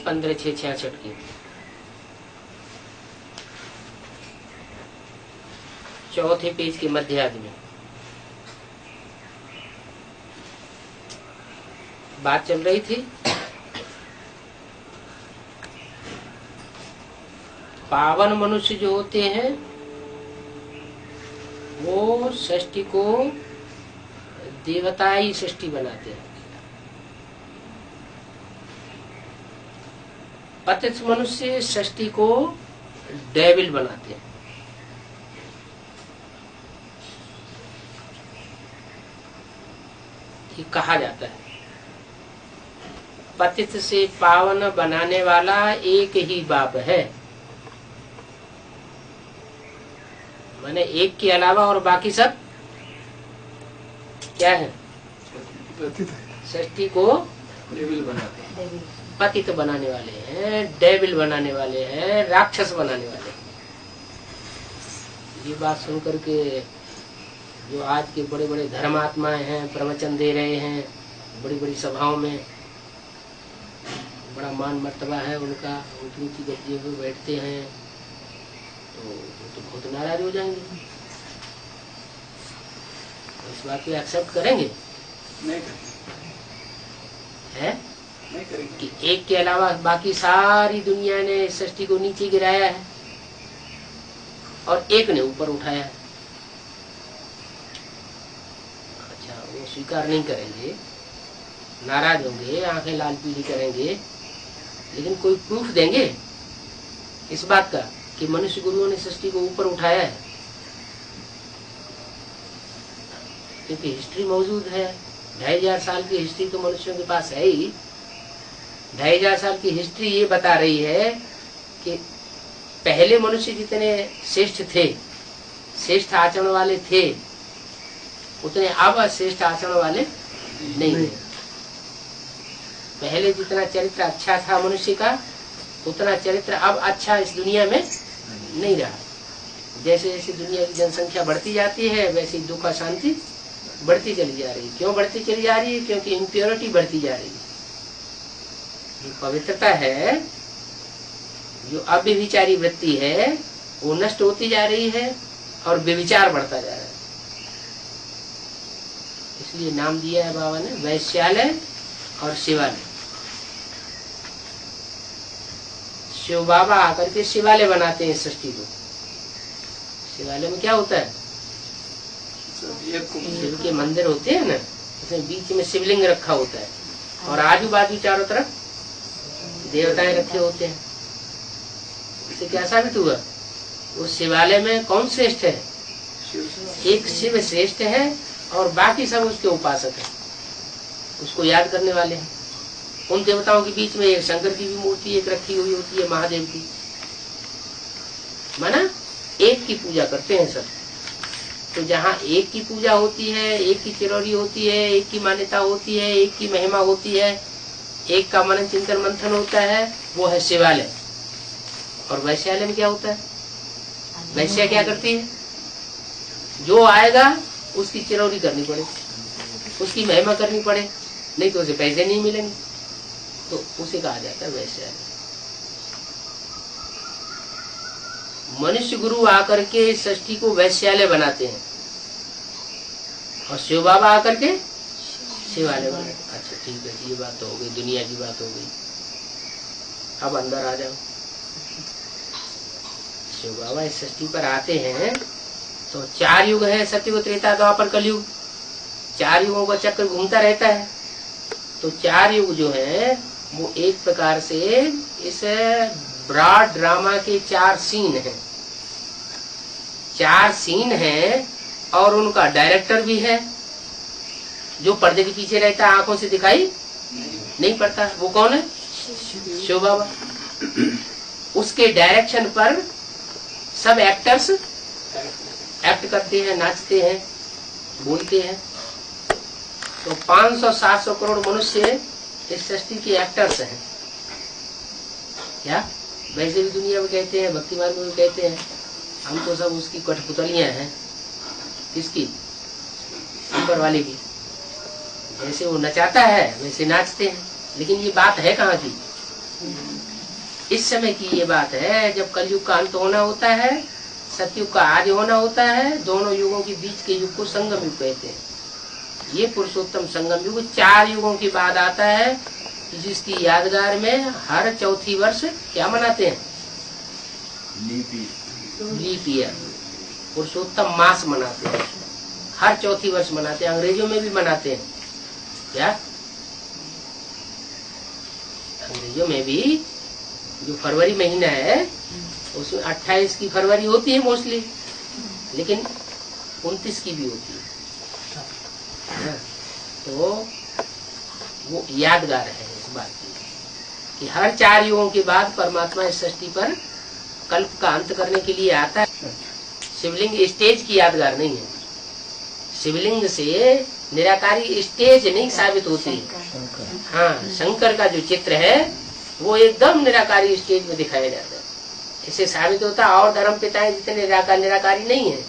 15/6/66 की। चौथे पेज के मध्यार्ध में बात चल रही थी पावन मनुष्य जो होते हैं वो सृष्टि को देवताई सृष्टि बनाते हैं। पतित मनुष्य सृष्टि को डेविल बनाते हैं। ये कहा जाता है पतित से पावन बनाने वाला एक ही बाप है, माने एक के अलावा और बाकी सब क्या है? सृष्टि को डेविल बनाते हैं, पतित बनाने वाले हैं, डेविल बनाने वाले हैं, राक्षस बनाने वाले हैं। ये बात सुन करके जो आज के बड़े बड़े धर्मात्माएं हैं, प्रवचन दे रहे हैं, बड़ी बड़ी सभाओं में बड़ा मान मर्तबा है उनका, ऊंची ऊंची गद्दियों पे बैठते हैं, तो बहुत नाराज हो जाएंगे। इस बात को एक्सेप्ट करेंगे? नहीं करेंगे, है नहीं करेंगे कि एक के अलावा बाकी सारी दुनिया ने सृष्टि को नीचे गिराया है और एक ने ऊपर उठाया है। अच्छा, वो स्वीकार नहीं करेंगे, नाराज होंगे, आंखें लाल पीली करेंगे, लेकिन कोई प्रूफ देंगे इस बात का कि मनुष्य गुरुओं ने सृष्टि को ऊपर उठाया है? क्योंकि हिस्ट्री मौजूद है, 2500 साल की हिस्ट्री तो मनुष्यों के पास है ही। 2500 साल की हिस्ट्री ये बता रही है कि पहले मनुष्य जितने श्रेष्ठ थे, श्रेष्ठ आचरण वाले थे, उतने अब श्रेष्ठ आचरण वाले नहीं है। पहले जितना चरित्र अच्छा था मनुष्य का, उतना चरित्र अब अच्छा इस दुनिया में नहीं रहा। जैसे जैसे दुनिया की जनसंख्या बढ़ती जाती है, वैसे दुख अशांति बढ़ती चली जा रही है। क्यों बढ़ती चली जा रही है? क्योंकि इम्प्योरिटी बढ़ती जा रही है। जो पवित्रता है, जो अव्यभिचारी वृत्ति है, वो नष्ट होती जा रही है और व्यभिचार बढ़ता जा रहा है। इसलिए नाम दिया है बाबा ने वैश्यालय और शिवालय। शिव बाबा आकर के शिवालय बनाते हैं सृष्टि को। शिवालय में क्या होता है? शिव के मंदिर होते हैं ना, उसमें बीच में शिवलिंग रखा होता है और आजू बाजू चारों तरफ देवताएं रखे होते हैं। इससे क्या साबित हुआ? वो शिवालय में कौन श्रेष्ठ है? एक शिव श्रेष्ठ है और बाकी सब उसके उपासक है, उसको याद करने वाले हैं। उन देवताओं के बीच में एक शंकर की भी मूर्ति एक रखी हुई होती है, महादेव की। माना एक की पूजा करते हैं सब। तो जहाँ एक की पूजा होती है, एक की चिरौरी होती है, एक की मान्यता होती है, एक की महिमा होती है, एक का मनन चिंतन मंथन होता है, वो है शिवालय। और वैश्यालय में क्या होता है? वैश्या क्या करती है? जो आएगा उसकी चिरौरी करनी पड़े, उसकी महिमा करनी पड़े, नहीं तो उसे पैसे नहीं मिलेंगे। तो उसे कहा जाता है वैश्यालय। मनुष्य गुरु आकर के सृष्टि को वैश्यालय बनाते हैं और शिव बाबा आकर के शिवालय बनाते हैं। अच्छा ठीक है, ये बात तो हो गई, दुनिया की बात हो गई। अब अंदर आ जाओ। शिव बाबा इस सृष्टि पर आते हैं तो 4 युग है, सत्ययुग, त्रेता, द्वापर, कलयुग। 4 युगों का चक्र घूमता रहता है। तो 4 युग जो है वो एक प्रकार से इस ब्रॉड ड्रामा के 4 सीन हैं। 4 सीन हैं और उनका डायरेक्टर भी है जो पर्दे के पीछे रहता है, आंखों से दिखाई नहीं पड़ता। वो कौन है? शिव बाबा। उसके डायरेक्शन पर सब एक्टर्स एक्ट करते हैं, नाचते हैं, बोलते हैं। तो 500-700 करोड़ मनुष्य इस सृष्टि के एक्टर्स हैं। क्या वैसे भी दुनिया में कहते हैं, भक्ति मार्ग में कहते हैं, हम तो सब उसकी कठपुतलियां हैं। किसकी? ऊपर वाले की। जैसे वो नचाता है वैसे नाचते हैं, लेकिन ये बात है कहाँ की? इस समय की ये बात है जब कलयुग का अंत होना होता है, सतयुग का आदि होना होता है, दोनों युगों के बीच के युग को संगम युग कहते हैं। ये पुरुषोत्तम संगम युग 4 युगों के बाद आता है, जिसकी यादगार में हर चौथी वर्ष क्या मनाते हैं? लीप ईयर, पुरुषोत्तम मास मनाते हैं, हर चौथी वर्ष मनाते हैं। अंग्रेजों में भी मनाते हैं। क्या अंग्रेजों में भी जो फरवरी महीना है उसमें 28 की फरवरी होती है मोस्टली, लेकिन 29 की भी होती है। तो वो यादगार है इस बात की कि हर 4 युगों के बाद परमात्मा इस सृष्टि पर कल्प का अंत करने के लिए आता है। शिवलिंग स्टेज की यादगार नहीं है। शिवलिंग से निराकारी स्टेज नहीं साबित होती। हाँ, शंकर का जो चित्र है वो एकदम निराकारी स्टेज में दिखाया जाता है। इससे साबित होता है और धर्म पिताएं जितने निराकारी नहीं है,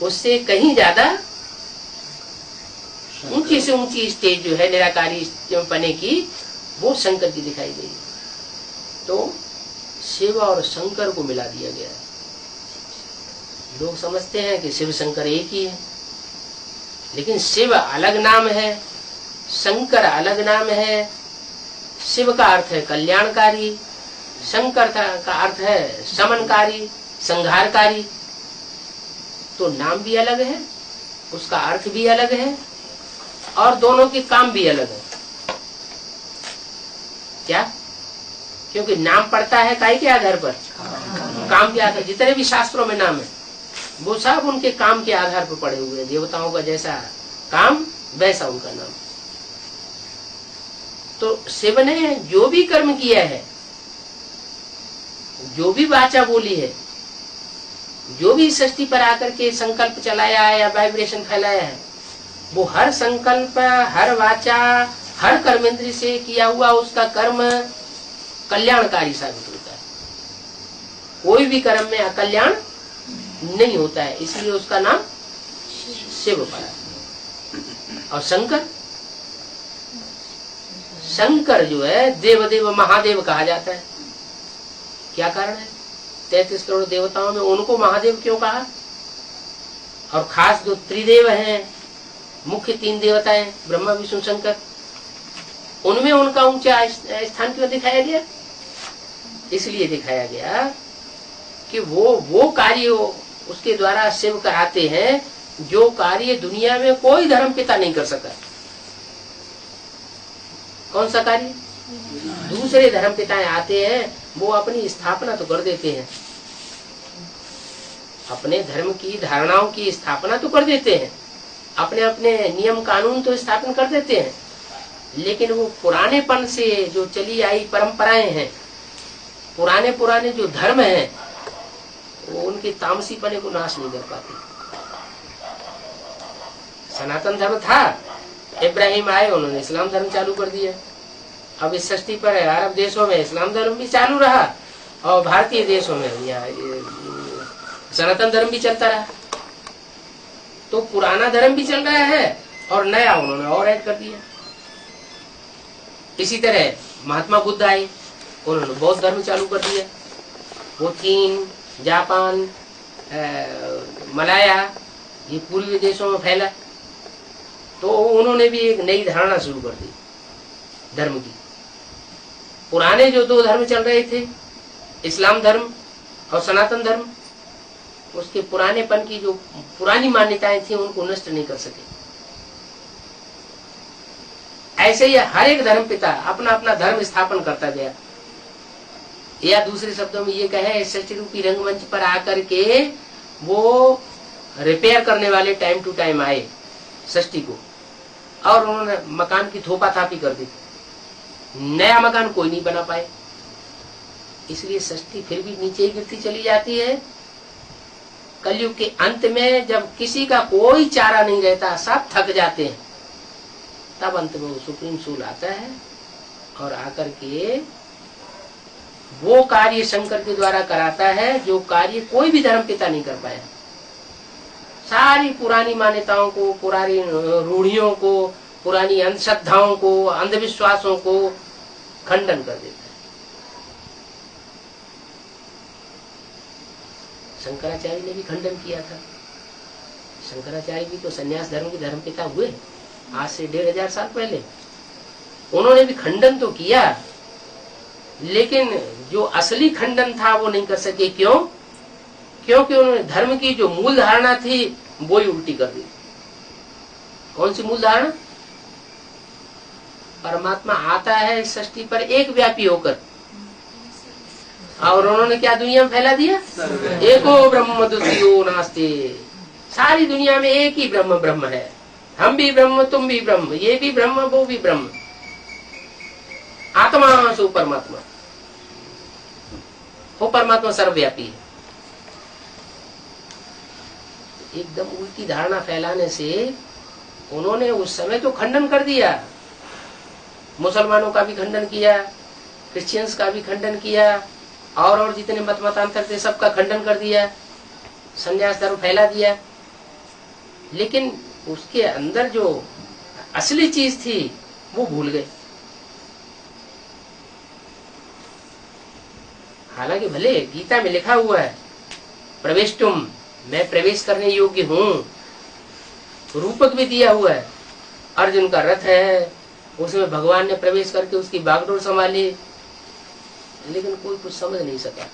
उससे कहीं ज्यादा ऊंची से ऊंची स्टेज जो है निराकारी पने की, वो शंकर की दिखाई गई। तो शिव और शंकर को मिला दिया गया है। लोग समझते हैं कि शिव शंकर एक ही है, लेकिन शिव अलग नाम है, शंकर अलग नाम है। शिव का अर्थ है कल्याणकारी, शंकर का अर्थ है शमनकारी, संहारकारी। तो नाम भी अलग है, उसका अर्थ भी अलग है, और दोनों के काम भी अलग है। क्या? क्योंकि नाम पड़ता है काहे के आधार पर? काम के आधार। जितने भी शास्त्रों में नाम है वो सब उनके काम के आधार पर पड़े हुए हैं। देवताओं का जैसा काम वैसा उनका नाम। तो शिव ने जो भी कर्म किया है, जो भी वाचा बोली है, जो भी सृष्टि पर आकर के संकल्प चलाया है या वाइब्रेशन फैलाया है, वो हर संकल्प, हर वाचा, हर कर्मेंद्रिय से किया हुआ उसका कर्म कल्याणकारी साबित होता है। कोई भी कर्म में अकल्याण नहीं होता है, इसलिए उसका नाम शिव पड़ा। और शंकर जो है देवदेव महादेव कहा जाता है। क्या कारण है? 33 करोड़ देवताओं में उनको महादेव क्यों कहा? और खास जो त्रिदेव हैं, मुख्य 3 देवता हैं, ब्रह्मा विष्णु शंकर, उनमें उनका ऊंचा स्थान क्यों दिखाया गया? इसलिए दिखाया गया कि वो कार्य उसके द्वारा शिव कराते हैं जो कार्य दुनिया में कोई धर्म पिता नहीं कर सका। कौन सा कार्य? दूसरे धर्म पिताएं आते हैं, वो अपनी स्थापना तो कर देते हैं, अपने धर्म की धारणाओं की स्थापना तो कर देते हैं, अपने अपने नियम कानून तो स्थापन कर देते हैं, लेकिन वो पुरानेपन से जो चली आई परंपराएं हैं, पुराने जो धर्म हैं, वो उनके तामसी पने को नाश नहीं कर पाते। सनातन धर्म था, इब्राहिम आए, उन्होंने इस्लाम धर्म चालू कर दिया। अब इस सृष्टि पर अरब देशों में इस्लाम धर्म भी चालू रहा और भारतीय देशों में यहाँ सनातन धर्म भी चलता रहा। तो पुराना धर्म भी चल रहा है और नया उन्होंने और ऐड कर दिया। इसी तरह महात्मा बुद्ध आए, उन्होंने बौद्ध धर्म चालू कर दिया। वो चीन, जापान, मलाया, ये पूर्वी देशों में फैला, तो उन्होंने भी एक नई धारणा शुरू कर दी धर्म की। पुराने जो 2 धर्म चल रहे थे, इस्लाम धर्म और सनातन धर्म, उसके पुरानेपन की जो पुरानी मान्यताएं थी उनको नष्ट नहीं कर सके। ऐसे ही हर एक धर्म पिता अपना अपना धर्म स्थापन करता गया। या दूसरे शब्दों में ये कहे, सृष्टि रूपी रंगमंच पर आकर के वो रिपेयर करने वाले टाइम टू टाइम आए सृष्टि को, और उन्होंने मकान की थोपा थापी कर दी। नया मकान कोई नहीं बना पाए, इसलिए सृष्टि फिर भी नीचे ही गिरती चली जाती है। कलयुग के अंत में जब किसी का कोई चारा नहीं रहता, सब थक जाते हैं, तब अंत में वो सुप्रीम सोल आता है और आकर के वो कार्य शंकर के द्वारा कराता है जो कार्य कोई भी धर्म पिता नहीं कर पाया। सारी पुरानी मान्यताओं को, पुरानी रूढ़ियों को, पुरानी अंधश्रद्धाओं को, अंधविश्वासों को खंडन कर देता है। शंकराचार्य ने भी खंडन किया था। शंकराचार्य भी तो संन्यास धर्म के धर्म पिता हुए, आज से 1500 साल पहले। उन्होंने भी खंडन तो किया, लेकिन जो असली खंडन था वो नहीं कर सके। क्यों? क्योंकि उन्होंने धर्म की जो मूल धारणा थी वो ही उल्टी कर दी। कौन सी मूल धारणा? परमात्मा आता है इस सृष्टि पर एक व्यापी होकर, और उन्होंने क्या दुनिया में फैला दिया? एको ब्रह्म द्वितीयो नास्ति। सारी दुनिया में एक ही ब्रह्म ब्रह्म है। हम भी ब्रह्म, तुम भी ब्रह्म, ये भी ब्रह्म, वो भी ब्रह्म। आत्मा सो परमात्मा, वो परमात्मा सर्वव्यापी है। एकदम उल्टी धारणा फैलाने से उन्होंने उस समय तो खंडन कर दिया। मुसलमानों का भी खंडन किया, क्रिश्चियंस का भी खंडन किया, और जितने मतांतर थे सबका खंडन कर दिया, संन्यास धर्म फैला दिया। लेकिन उसके अंदर जो असली चीज थी वो भूल गए। हालांकि भले गीता में लिखा हुआ है प्रवेष्टुम, मैं प्रवेश करने योग्य हूं, रूपक भी दिया हुआ है। अर्जुन का रथ है, उसमें भगवान ने प्रवेश करके उसकी बागडोर संभाली, लेकिन कोई कुछ समझ नहीं सका।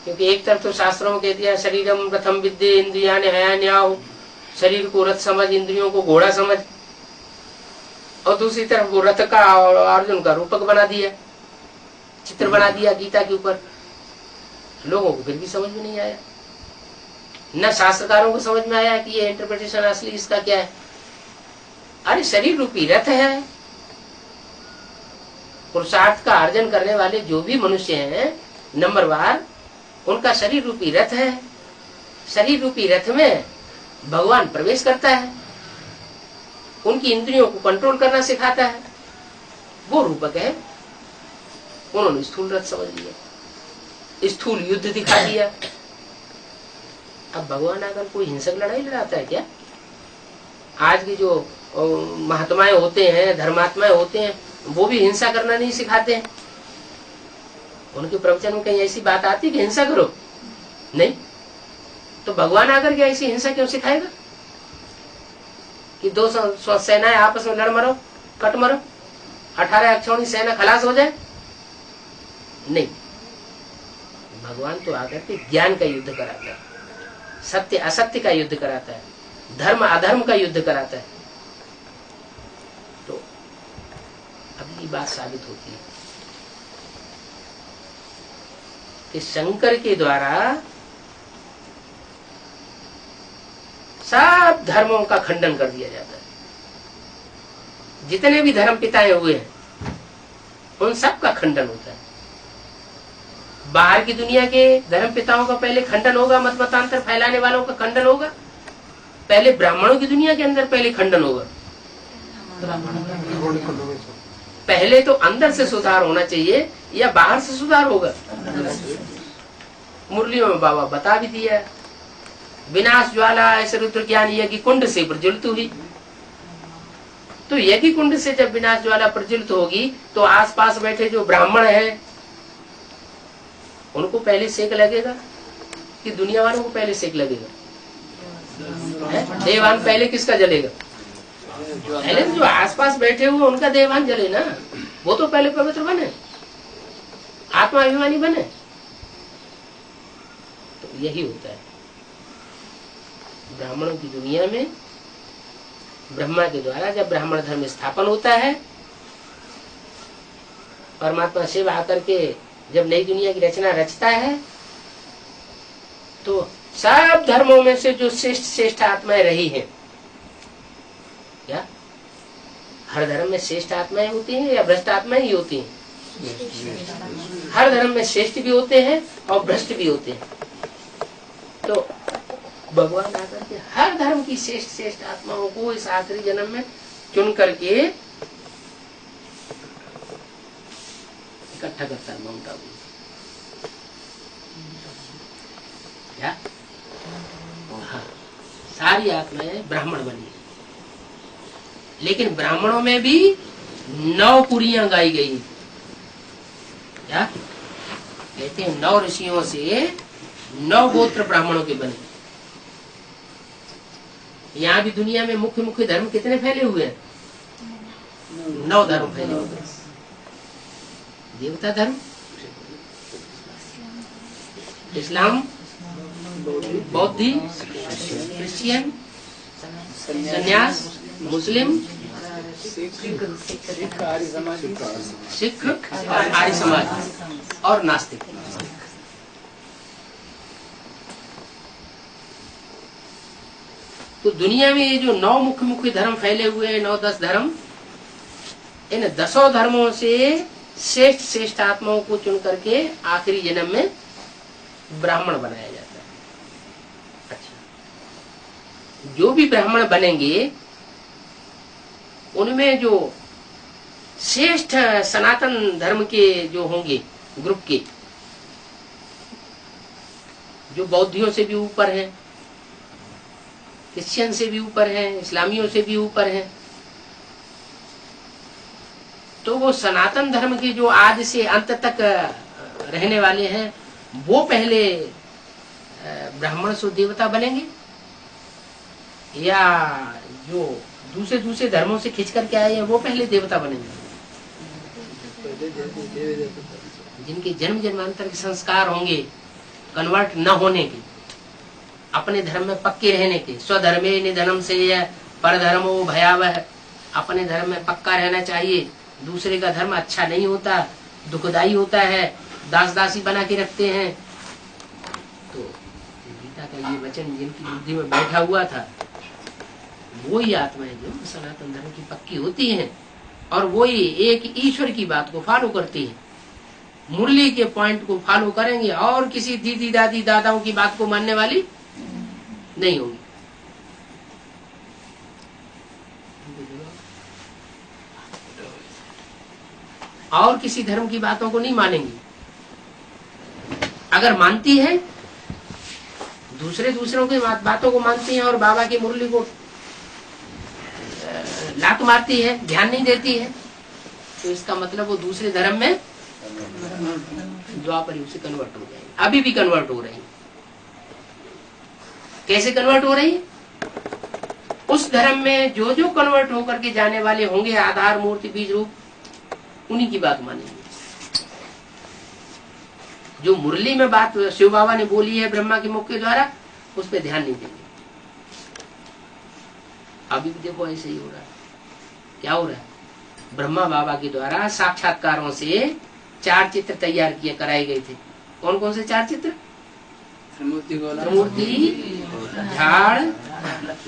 क्योंकि एक तरफ तो शास्त्रों में कह दिया शरीरम प्रथम विद्ये इंद्रियाणि हयान्याहु, शरीर को रथ समझ, इंद्रियों को घोड़ा समझ, और दूसरी तरफ वो रथ का और अर्जुन का रूपक बना दिया, चित्र बना दिया गीता के ऊपर। लोगों को फिर भी समझ में नहीं आया, न शास्त्रकारों को समझ में आया कि ये इंटरप्रिटेशन असली इसका क्या है। अरे शरीर रूपी रथ है, पुरुषार्थ का अर्जन करने वाले जो भी मनुष्य हैं नंबरवार, उनका शरीर रूपी रथ है। शरीर रूपी रथ में भगवान प्रवेश करता है, उनकी इंद्रियों को कंट्रोल करना सिखाता है, वो रूपक है। उन्होंने स्थूल रथ समझ लिया, स्थूल युद्ध दिखा दिया। अब भगवान अगर कोई हिंसक लड़ाई लड़ाता है क्या? आज के जो महात्माएं होते हैं, धर्मात्माएं होते हैं, वो भी हिंसा करना नहीं सिखाते हैं। उनके प्रवचन में कहीं ऐसी बात आती कि हिंसा करो? नहीं। तो भगवान आकर के ऐसी हिंसा क्यों सिखाएगा कि 200 सेनाएं आपस में लड़ मरो, कट मरो, 18 अक्षौणी सेना खलास हो जाए? नहीं, भगवान तो आकर के ज्ञान का युद्ध कराता है, सत्य असत्य का युद्ध कराता है, धर्म अधर्म का युद्ध कराता है। तो अब ये बात साबित होती है कि शंकर के द्वारा सब धर्मों का खंडन कर दिया जाता है। जितने भी धर्म पिताएं हुए हैं उन सब का खंडन होता है। बाहर की दुनिया के धर्म पिताओं का पहले खंडन होगा, मत मतांतर फैलाने वालों का खंडन होगा। पहले ब्राह्मणों की दुनिया के अंदर पहले खंडन होगा। पहले तो अंदर से सुधार होना चाहिए या बाहर से सुधार होगा? मुरलियों में बाबा बता भी दिया, विनाश ज्वाला ऐसे रुद्र ज्ञान यज्ञ कुंड से प्रज्वलित हुई। तो यज्ञ कुंड से जब विनाश ज्वाला प्रज्वलित होगी तो आसपास बैठे जो ब्राह्मण हैं उनको पहले सेक लगेगा कि दुनिया वालों को पहले सेक लगेगा? देवान पहले किसका जलेगा? पहले जो आसपास बैठे हुए उनका देवान जले ना, वो तो पहले पवित्र बने, आत्मा अभिमानी बने। तो यही होता है ब्राह्मणों की दुनिया में। ब्रह्मा के द्वारा जब ब्राह्मण धर्म स्थापन होता है, परमात्मा शिव आकर के जब नई दुनिया की रचना रचता है, तो सब धर्मों में से जो श्रेष्ठ श्रेष्ठ आत्माएं रही हैं, क्या हर धर्म में श्रेष्ठ आत्माएं होती हैं या भ्रष्ट आत्माएं ही होती हैं? हर धर्म में श्रेष्ठ भी होते हैं और भ्रष्ट भी होते हैं। तो भगवान आकर के हर धर्म की श्रेष्ठ श्रेष्ठ आत्माओं को इस आखिरी जन्म में चुन करके इकट्ठा करता है माउंट आबू। क्या? हाँ, सारी आत्माएं ब्राह्मण बनी, लेकिन ब्राह्मणों में भी 9 पुरियां गाई गई। क्या कहते हैं? 9 ऋषियों से 9 गोत्र ब्राह्मणों के बने। यहाँ भी दुनिया में मुख्य मुख्य धर्म कितने फैले हुए हैं? 9 धर्म फैले हुए हैं। देवता धर्म, इस्लाम, बौद्धी, क्रिश्चियन, संन्यास, मुस्लिम, सिख आर्य समाज, सिख और आर्य समाज और नास्तिक। तो दुनिया में ये जो 9 मुख्य मुख्य धर्म फैले हुए हैं, 9-10 धर्म, इन 10 धर्मों से श्रेष्ठ श्रेष्ठ आत्माओं को चुन करके आखिरी जन्म में ब्राह्मण बनाया जाता है। अच्छा, जो भी ब्राह्मण बनेंगे उनमें जो श्रेष्ठ सनातन धर्म के जो होंगे ग्रुप के, जो बौद्धियों से भी ऊपर हैं, क्रिश्चियन से भी ऊपर हैं, इस्लामियों से भी ऊपर हैं, तो वो सनातन धर्म के जो आदि से अंत तक रहने वाले हैं, वो पहले ब्राह्मण सो देवता बनेंगे, या जो दूसरे दूसरे धर्मों से खिंच करके आए हैं वो पहले देवता बनेंगे? जिनके जन्म जन्मांतर के संस्कार होंगे कन्वर्ट न होने के, अपने धर्म में पक्के रहने के, स्वधर्मे निधनम से परधर्मो भयावह, अपने धर्म में पक्का रहना चाहिए, दूसरे का धर्म अच्छा नहीं होता, दुखदाई होता है, दास दासी बना के रखते हैं। तो गीता का ये वचन जिनकी बुद्धि में बैठा हुआ था, वो ही आत्माएं जो सनातन धर्म की पक्की होती हैं और वो ही एक ईश्वर की बात को फॉलो करती है, मुरली के पॉइंट को फॉलो करेंगे और किसी दीदी दादी दादाओं की बात को मानने वाली नहीं होगी। और किसी धर्म की बातों को नहीं मानेंगी। अगर मानती है, दूसरों की बातों को मानती है और बाबा की मुरली को लात मारती है, ध्यान नहीं देती है, तो इसका मतलब वो दूसरे धर्म में द्वापर युग से कन्वर्ट हो जाएगी। अभी भी कन्वर्ट हो रही है। कैसे कन्वर्ट हो रही है? उस धर्म में जो जो कन्वर्ट होकर के जाने वाले होंगे, आधार मूर्ति बीज रूप, उन्हीं की बात मानेंगे। जो मुरली में बात शिव बाबा ने बोली है ब्रह्मा के मुख के द्वारा, उस पर ध्यान नहीं देंगे। अभी भी देखो ऐसे ही हो रहा है। क्या हो रहा है? ब्रह्मा बाबा के द्वारा साक्षात्कारों से 4 चित्र तैयार किए कराए गए थे। कौन कौन से 4 चित्र? त्रिमूर्ति, झाड़,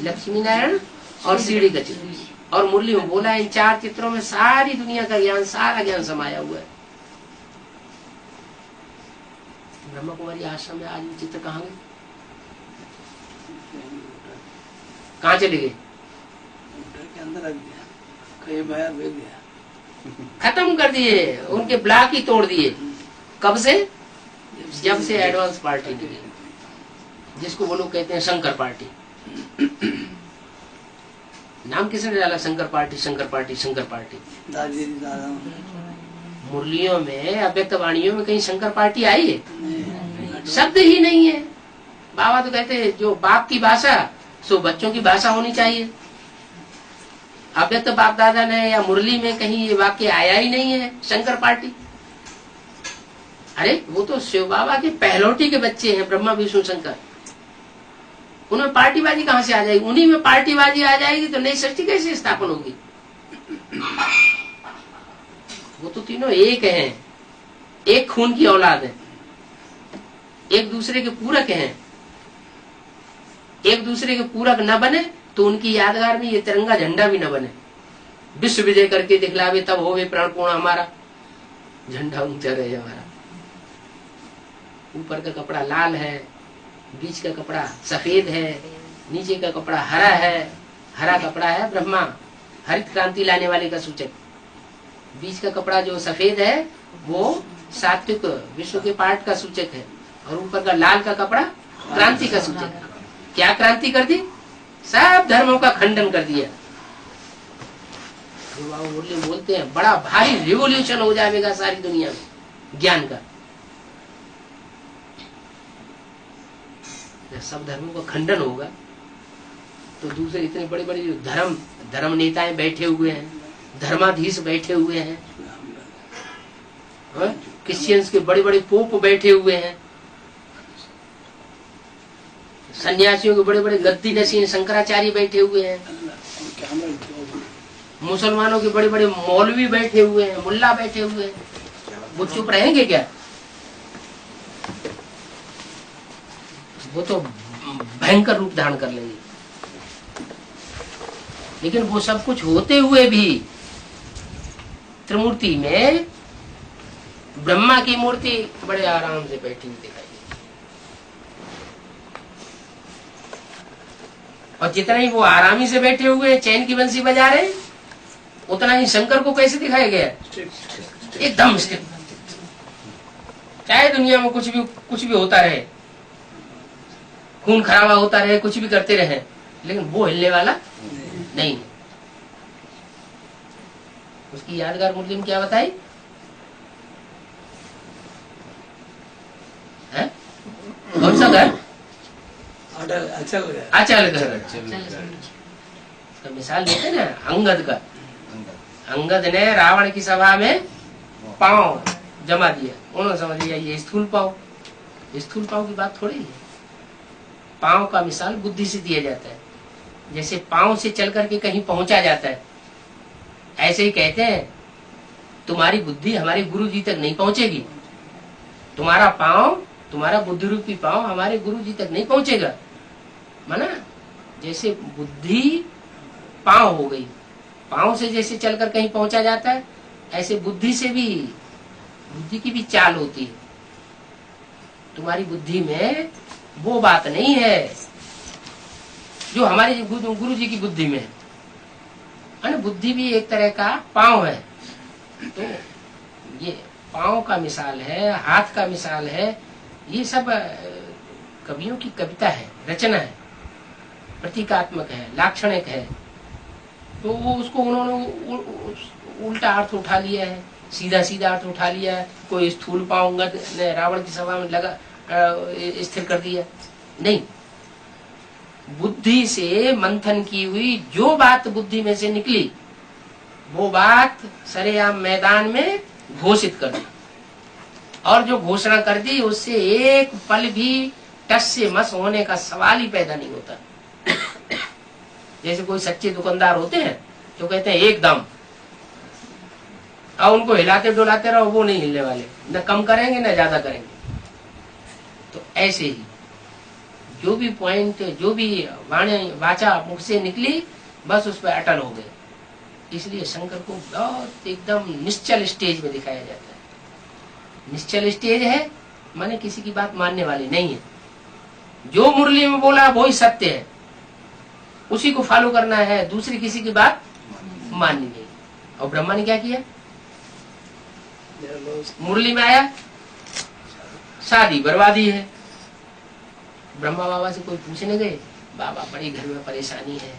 लक्ष्मी नारायण और सीढ़ी का चित्र। और मुरली में बोला इन 4 चित्रों में सारी दुनिया का ज्ञान, सारा ज्ञान समाया हुआ है। ब्रह्मा कुमारी आश्रम में आज चित्र कहाँ गए? कहाँ चले गए? अंदर रख दिया, कहीं बाहर भेज दिया, खत्म कर दिए, उनके ब्लॉक ही तोड़ दिए। कब से? जब से एडवांस पार्टी निकली, जिसको वो लोग कहते हैं शंकर पार्टी। नाम किसने डाला? Shankar party, Shankar party, Shankar party. दादी दादा मुरलियों में, अव्यक्त वाणियों में कहीं शंकर पार्टी आई है? शब्द ही नहीं है। बाबा तो कहते हैं जो बाप की भाषा सो बच्चों की भाषा होनी चाहिए। अव्यक्त बाप दादा ने या मुरली में कहीं ये वाक्य आया ही नहीं है, शंकर पार्टी। अरे वो तो शिव बाबा के पहलौटी के बच्चे हैं, ब्रह्मा विष्णु शंकर। उनमें पार्टीबाजी कहाँ से आ जाएगी? उन्हीं में पार्टीबाजी आ जाएगी तो नई सृष्टि कैसे स्थापन होगी? वो तो तीनों एक हैं, एक खून की औलाद है, एक दूसरे के पूरक हैं। एक दूसरे के पूरक न बने तो उनकी यादगार में ये तिरंगा झंडा भी न बने। विश्व विजय करके दिखलावे तब होवे प्राण पूर्ण हमारा, झंडा ऊंचा रहे हमारा। ऊपर का कपड़ा लाल है, बीच का कपड़ा सफेद है, नीचे का कपड़ा हरा है। हरा कपड़ा है ब्रह्मा, हरित क्रांति लाने वाले का सूचक। बीच का कपड़ा जो सफेद है वो सात्विक विश्व के पाठ का सूचक है, और ऊपर का लाल का कपड़ा क्रांति का सूचक है। क्या क्रांति कर दी? सब धर्मों का खंडन कर दिया। मुरली बोलते हैं बड़ा भारी रिवोल्यूशन हो जाएगा सारी दुनिया में ज्ञान का। जब सब धर्मों का खंडन होगा तो दूसरे इतने बड़े बड़े जो धर्म नेताएं बैठे हुए हैं, धर्माधीश बैठे हुए हैं, क्रिश्चियंस के बड़े बड़े पोप बैठे हुए हैं, सन्यासियों के बड़े बड़े गद्दी नसीं शंकराचार्य बैठे हुए हैं, मुसलमानों के बड़े बड़े मौलवी बैठे हुए हैं, मुल्ला बैठे हुए हैं, वो चुप रहेंगे क्या? वो तो भयंकर रूप धारण कर लेंगे। लेकिन वो सब कुछ होते हुए भी त्रिमूर्ति में ब्रह्मा की मूर्ति बड़े आराम से बैठी हुई दिखाई देती। और जितना ही वो आरामी से बैठे हुए चैन की बंसी बजा रहे हैं, उतना ही शंकर को कैसे दिखाया गया? एकदम स्थिर। चाहे दुनिया में कुछ भी होता रहे, खून खराबा होता रहे, कुछ भी करते रहे, लेकिन वो हिलने वाला नहीं। उसकी यादगार मूर्ति में क्या बताई? कौन सा घर? अचल घर। तो मिसाल देते ना अंगद का। अंगद ने रावण की सभा में पांव जमा दिया, उन्होंने समझ लिया ये स्थूल पांव। स्थूल पांव की बात थोड़ी है। पांव का मिसाल बुद्धि से दिया जाता है। जैसे पांव से चल करके कहीं पहुंचा जाता है, ऐसे ही कहते हैं तुम्हारी बुद्धि हमारे गुरु जी तक नहीं पहुंचेगी, तुम्हारा पांव, तुम्हारा बुद्धि रूपी पांव हमारे गुरु जी तक नहीं पहुंचेगा। माना जैसे बुद्धि पांव हो गई, पांव से जैसे चलकर कहीं पहुंचा जाता है, ऐसे बुद्धि से भी, बुद्धि की भी चाल होती है। तुम्हारी बुद्धि में वो बात नहीं है जो हमारे गुरु जी की बुद्धि में है। बुद्धि भी एक तरह का पांव है। तो ये पांव का मिसाल है, हाथ का मिसाल है। ये सब कवियों की कविता है, रचना है, प्रतीकात्मक है, लाक्षणिक है। तो वो उसको उन्होंने उल्टा अर्थ उठा लिया है, सीधा सीधा अर्थ उठा लिया है। कोई स्थूल पांव ने रावण की सभा में लगा स्थिर कर दिया, नहीं। बुद्धि से मंथन की हुई जो बात बुद्धि में से निकली, वो बात सरेआम मैदान में घोषित कर दी। और जो घोषणा कर दी उससे एक पल भी टस से मस होने का सवाल ही पैदा नहीं होता। जैसे कोई सच्चे दुकानदार होते हैं तो कहते हैं एकदम, और उनको हिलाते डुलाते रहो, वो नहीं हिलने वाले, न कम करेंगे न ज्यादा करेंगे। तो ऐसे ही जो भी पॉइंट, जो भी वाणी वाचा मुख से निकली, बस उस पर अटल हो गए। इसलिए शंकर को बहुत एकदम निश्चल स्टेज में दिखाया जाता है। निश्चल स्टेज है माने किसी की बात मानने वाली नहीं है। जो मुरली में बोला वही सत्य है, उसी को फॉलो करना है, दूसरी किसी की बात माननी नहीं। और ब्रह्मा ने क्या किया? मुरली में आया, शादी बर्बादी है। ब्रह्मा बाबा से कोई पूछने गए, बाबा बड़ी घर में परेशानी है,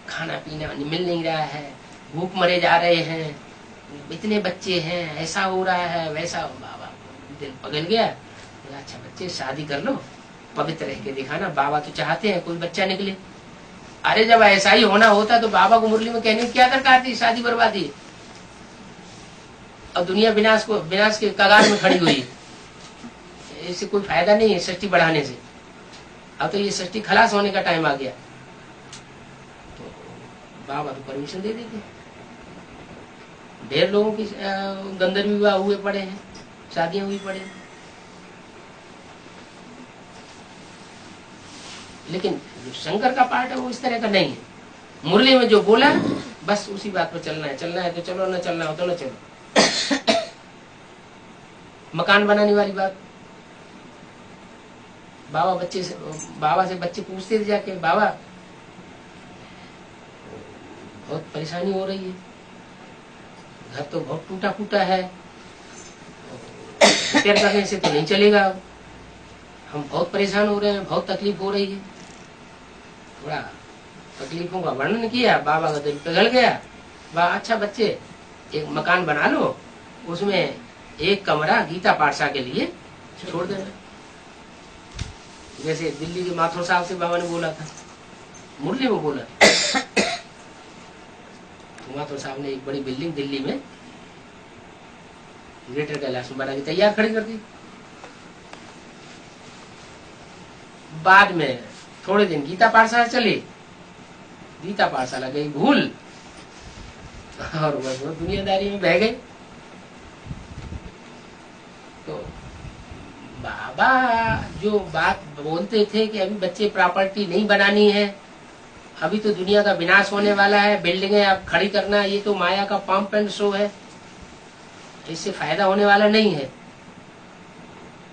खाना पीना मिल नहीं रहा है, भूख मरे जा रहे हैं, इतने बच्चे हैं, ऐसा हो रहा है वैसा। बाबा दिल पगल गया। अच्छा बच्चे शादी कर लो, पवित्र रह के दिखाना, बाबा तो चाहते हैं कोई बच्चा निकले। अरे जब ऐसा ही होना होता तो बाबा को मुरली में कहने की क्या दरकार थी? शादी बर्बादी। अब दुनिया विनाश के कगार में खड़ी हुई, इससे कोई फायदा नहीं है सृष्टि बढ़ाने से। अब तो ये सृष्टि खलास होने का टाइम आ गया। तो बाबा तो परमिशन दे देते। ढेर लोगों की गंधर्व विवाह हुए पड़े हैं, शादियां हुई पड़े हैं। लेकिन जो शंकर का पार्ट है वो इस तरह का नहीं है। मुरली में जो बोला बस उसी बात पर चलना है। चलना है तो चलो, न चलना हो तो न चलो। मकान बनाने वाली बात, बाबा से बच्चे पूछते थे जाके, बाबा बहुत परेशानी हो रही है, घर तो बहुत टूटा फूटा है, रिपेयर करने से तो नहीं चलेगा, हम बहुत परेशान हो रहे हैं, बहुत तकलीफ हो रही है। थोड़ा तकलीफों का वर्णन किया, बाबा का दिल पिघल गया। अच्छा बच्चे एक मकान बना लो, उसमें एक कमरा गीता पाठशाला के लिए छोड़ देना। जैसे दिल्ली के माथुर साहब से बाबा ने बोला था, मुरली में बोला, तो माथुर साहब ने एक बड़ी बिल्डिंग दिल्ली में ग्रेटर कैलाश में बना के तैयार खड़ी कर दी। बाद में थोड़े दिन गीता पाठशाला चली, गीता पाठशाला गई भूल और बस वो दुनियादारी में बह गई। तो बाबा जो बात बोलते थे कि अभी बच्चे प्रॉपर्टी नहीं बनानी है, अभी तो दुनिया का विनाश होने वाला है, बिल्डिंगें अब खड़ी करना, ये तो माया का पंप एंड शो है, इससे फायदा होने वाला नहीं है।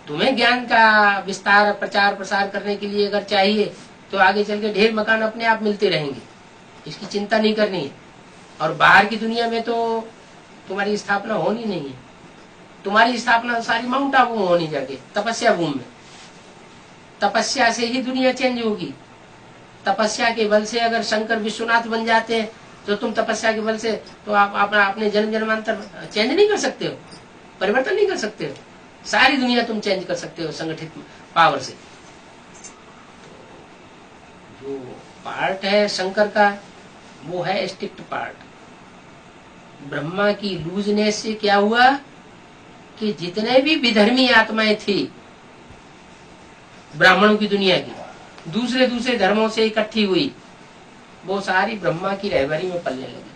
तुम्हें ज्ञान का विस्तार प्रचार प्रसार करने के लिए अगर चाहिए तो आगे चल के ढेर मकान अपने आप मिलते रहेंगे, इसकी चिंता नहीं करनी है। और बाहर की दुनिया में तो तुम्हारी स्थापना होनी नहीं है, तुम्हारी स्थापना सारी माउंट आबू में होनी जाके तपस्या भूमि में। तपस्या से ही दुनिया चेंज होगी। तपस्या के बल से अगर शंकर विश्वनाथ बन जाते हैं तो तुम तपस्या के बल से तो आप अपने जन्म जन्मांतर चेंज नहीं कर सकते हो, परिवर्तन नहीं कर सकते हो। सारी दुनिया तुम चेंज कर सकते हो संगठित पावर से। जो पार्ट है शंकर का वो है स्ट्रिक्ट पार्ट। ब्रह्मा की लूजनेस से क्या हुआ कि जितने भी विधर्मी आत्माएं थी ब्राह्मणों की दुनिया की, दूसरे दूसरे धर्मों से इकट्ठी हुई, वो सारी ब्रह्मा की रहबरी में पलने लगी।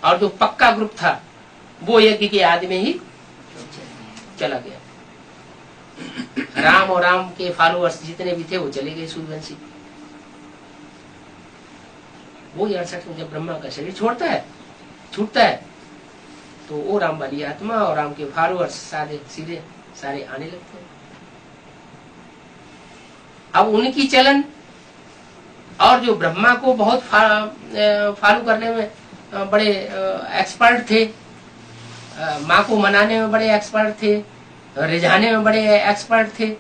और जो पक्का ग्रुप था वो यज्ञ के आदि में ही चला गया। राम और राम के फॉलोअर्स जितने भी थे वो चले गए सूर्यवंशी। वो 68 में जब ब्रह्मा का शरीर छूटता है तो वो राम वाली आत्मा और राम के फॉलोअर्स सीधे सारे आने लगते हैं। अब उनकी चलन और जो ब्रह्मा को बहुत फॉलो करने में बड़े एक्सपर्ट थे, माँ को मनाने में बड़े एक्सपर्ट थे, रिझाने में बड़े एक्सपर्ट थे,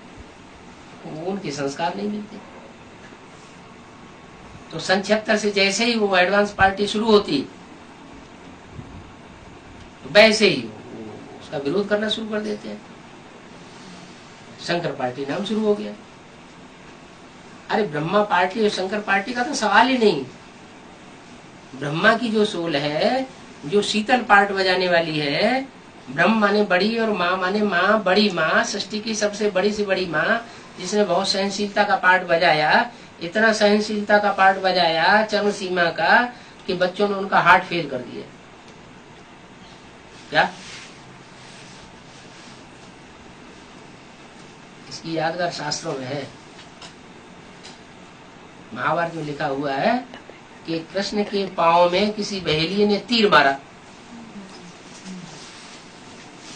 उनके संस्कार नहीं मिलते। तो सन 76 से जैसे ही वो एडवांस पार्टी शुरू होती वैसे ही उसका विरोध करना शुरू कर देते हैं। शंकर पार्टी नाम शुरू हो गया। अरे ब्रह्मा पार्टी और शंकर पार्टी का तो सवाल ही नहीं। ब्रह्मा की जो सोल है, जो शीतल पार्ट बजाने वाली है, ब्रह्म माने बड़ी और माँ माने माँ, बड़ी माँ, सृष्टि की सबसे बड़ी से बड़ी माँ, जिसने बहुत सहनशीलता का पार्ट बजाया, इतना सहनशीलता का पार्ट बजाया चरम सीमा का कि बच्चों ने उनका हार्ट फेल कर दिया। क्या इसकी यादगार शास्त्रों में है। महाभारत में लिखा हुआ है कि कृष्ण के पांव में किसी बहेलिये ने तीर मारा,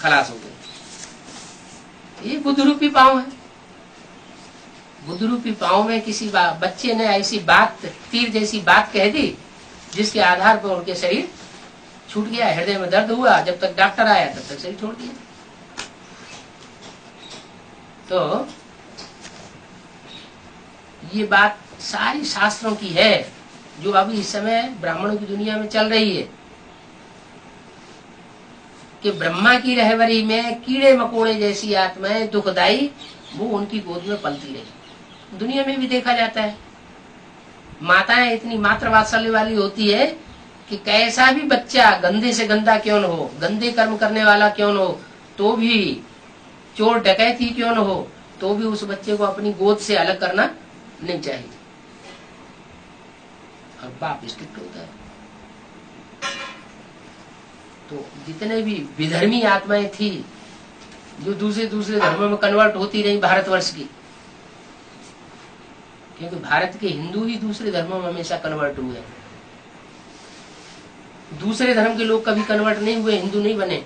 खलास हो गए। ये बुद्ध रूपी पांव है। बुद्ध रूपी पांव में किसी बच्चे ने ऐसी बात, तीर जैसी बात कह दी जिसके आधार पर उनके शरीर छूट गया, हृदय में दर्द हुआ। जब तक डॉक्टर आया तब तक शरीर छोड़ दिया। तो ये बात सारी शास्त्रों की है जो अभी इस समय ब्राह्मणों की दुनिया में चल रही है कि ब्रह्मा की रहबरी में कीड़े मकोड़े जैसी आत्माएं दुखदाई वो उनकी गोद में पलती रही। दुनिया में भी देखा जाता है। माताएं इतनी मातृ वात्सल्य वाली होती है कि कैसा भी बच्चा गंदे से गंदा क्यों न हो, गंदे कर्म करने वाला क्यों न हो, तो भी चोर डकैती क्यों न हो, तो भी उस बच्चे को अपनी गोद से अलग करना नहीं चाहिए। और बाप स्ट्रिक्ट होता है। तो जितने भी विधर्मी आत्माएं थी जो दूसरे दूसरे धर्मों में कन्वर्ट होती रही भारतवर्ष की, क्योंकि भारत के हिंदू ही दूसरे धर्मों में हमेशा कन्वर्ट हुए। दूसरे धर्म के लोग कभी कन्वर्ट नहीं हुए, हिंदू नहीं बने।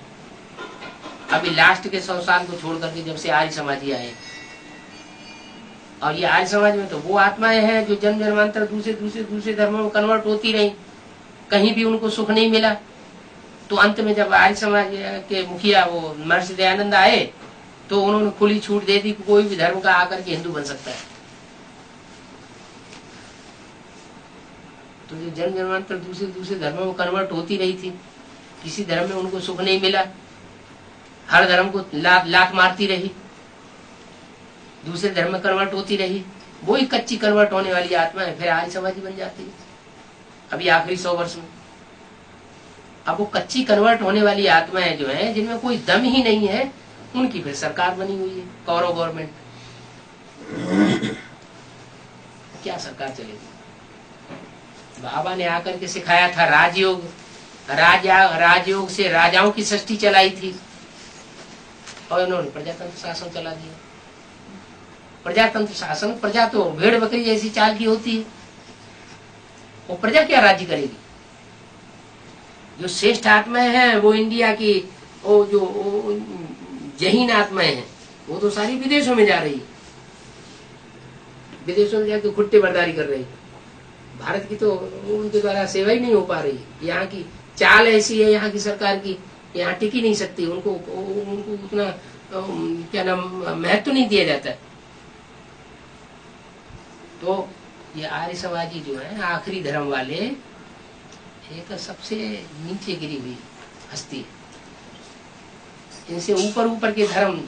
अभी लास्ट के 100 साल को छोड़ करके जब से आर्य समाजी आए, और ये आर्य समाज में तो वो आत्माएं हैं जो जन्म जन्मांतर दूसरे धर्मों में कन्वर्ट होती रही, कहीं भी उनको सुख नहीं मिला। तो अंत में जब आर्य समाज के मुखिया वो महर्षि दयानंद आए तो उन्होंने खुली छूट दे दी कि कोई भी धर्म का आकर के हिंदू बन सकता है। तो जो जन्म जन्मांतर दूसरे धर्मों में कन्वर्ट होती रही थी, किसी धर्म में उनको सुख नहीं मिला, हर धर्म को लात मारती रही, दूसरे धर्म में कन्वर्ट होती रही, वही कच्ची कन्वर्ट होने वाली आत्मा है, फिर आर्य समाजी बन जाती है अभी आखिरी 100 वर्ष में। अब वो कच्ची कन्वर्ट होने वाली आत्माएं जो हैं, जिनमें कोई दम ही नहीं है, उनकी फिर सरकार बनी हुई है, कौरव गवर्नमेंट। क्या सरकार चलेगी? बाबा ने आकर के सिखाया था राजयोग, राजयोग से राजाओं की सृष्टि चलाई थी, और इन्होंने प्रजातंत्र शासन चला दिया। प्रजातंत्र शासन, प्रजा तो भेड़ बकरी जैसी चाल की होती है, वो प्रजा क्या राज्य करेगी? जो श्रेष्ठ आत्माएं हैं वो इंडिया की, वो जो जहीन आत्माएं हैं, वो तो सारी विदेशों में जा रही है, विदेशों में जाकर खुट्टे बर्दारी कर रही है। भारत की तो उनके द्वारा सेवा ही नहीं हो पा रही। यहाँ की चाल ऐसी है, यहाँ की सरकार की, यहाँ टिक ही नहीं सकती, उनको उतना क्या नाम महत्व नहीं दिया जाता है। तो ये आर्य समाजी जो है, आखिरी धर्म वाले, एक सबसे नीचे गिरी हुई हस्ती है। इनसे ऊपर ऊपर के धर्म,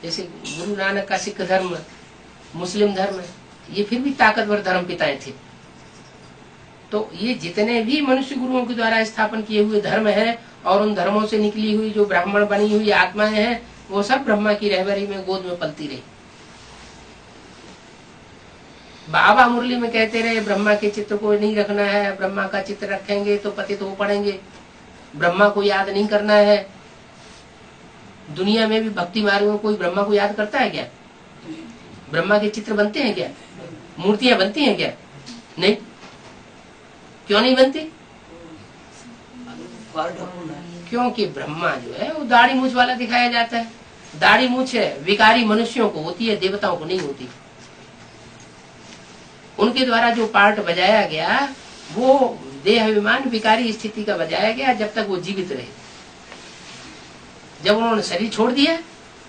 जैसे गुरु नानक का सिख धर्म, मुस्लिम धर्म, ये फिर भी ताकतवर धर्म पिताएं थे। तो ये जितने भी मनुष्य गुरुओं के द्वारा स्थापन किए हुए धर्म हैं, और उन धर्मों से निकली हुई जो ब्राह्मण बनी हुई आत्माएं हैं, वो सब ब्रह्मा की रहबरी में गोद में पलती रही। बाबा मुरली में कहते रहे ब्रह्मा के चित्र को नहीं रखना है, ब्रह्मा का चित्र रखेंगे तो पतित हो पड़ेंगे, ब्रह्मा को याद नहीं करना है। दुनिया में भी भक्ति मार्ग में कोई ब्रह्मा को याद करता है क्या? ब्रह्मा के चित्र बनते हैं क्या? मूर्तियां बनती हैं क्या? नहीं। क्यों नहीं बनती? क्योंकि ब्रह्मा जो है वो दाढ़ी मूछ वाला दिखाया जाता है। दाढ़ी मूछ है विकारी मनुष्यों को होती है, देवताओं को नहीं होती। उनके द्वारा जो पार्ट बजाया गया वो देह अभिमान विकारी स्थिति का बजाया गया, जब तक वो जीवित रहे। जब उन्होंने शरीर छोड़ दिया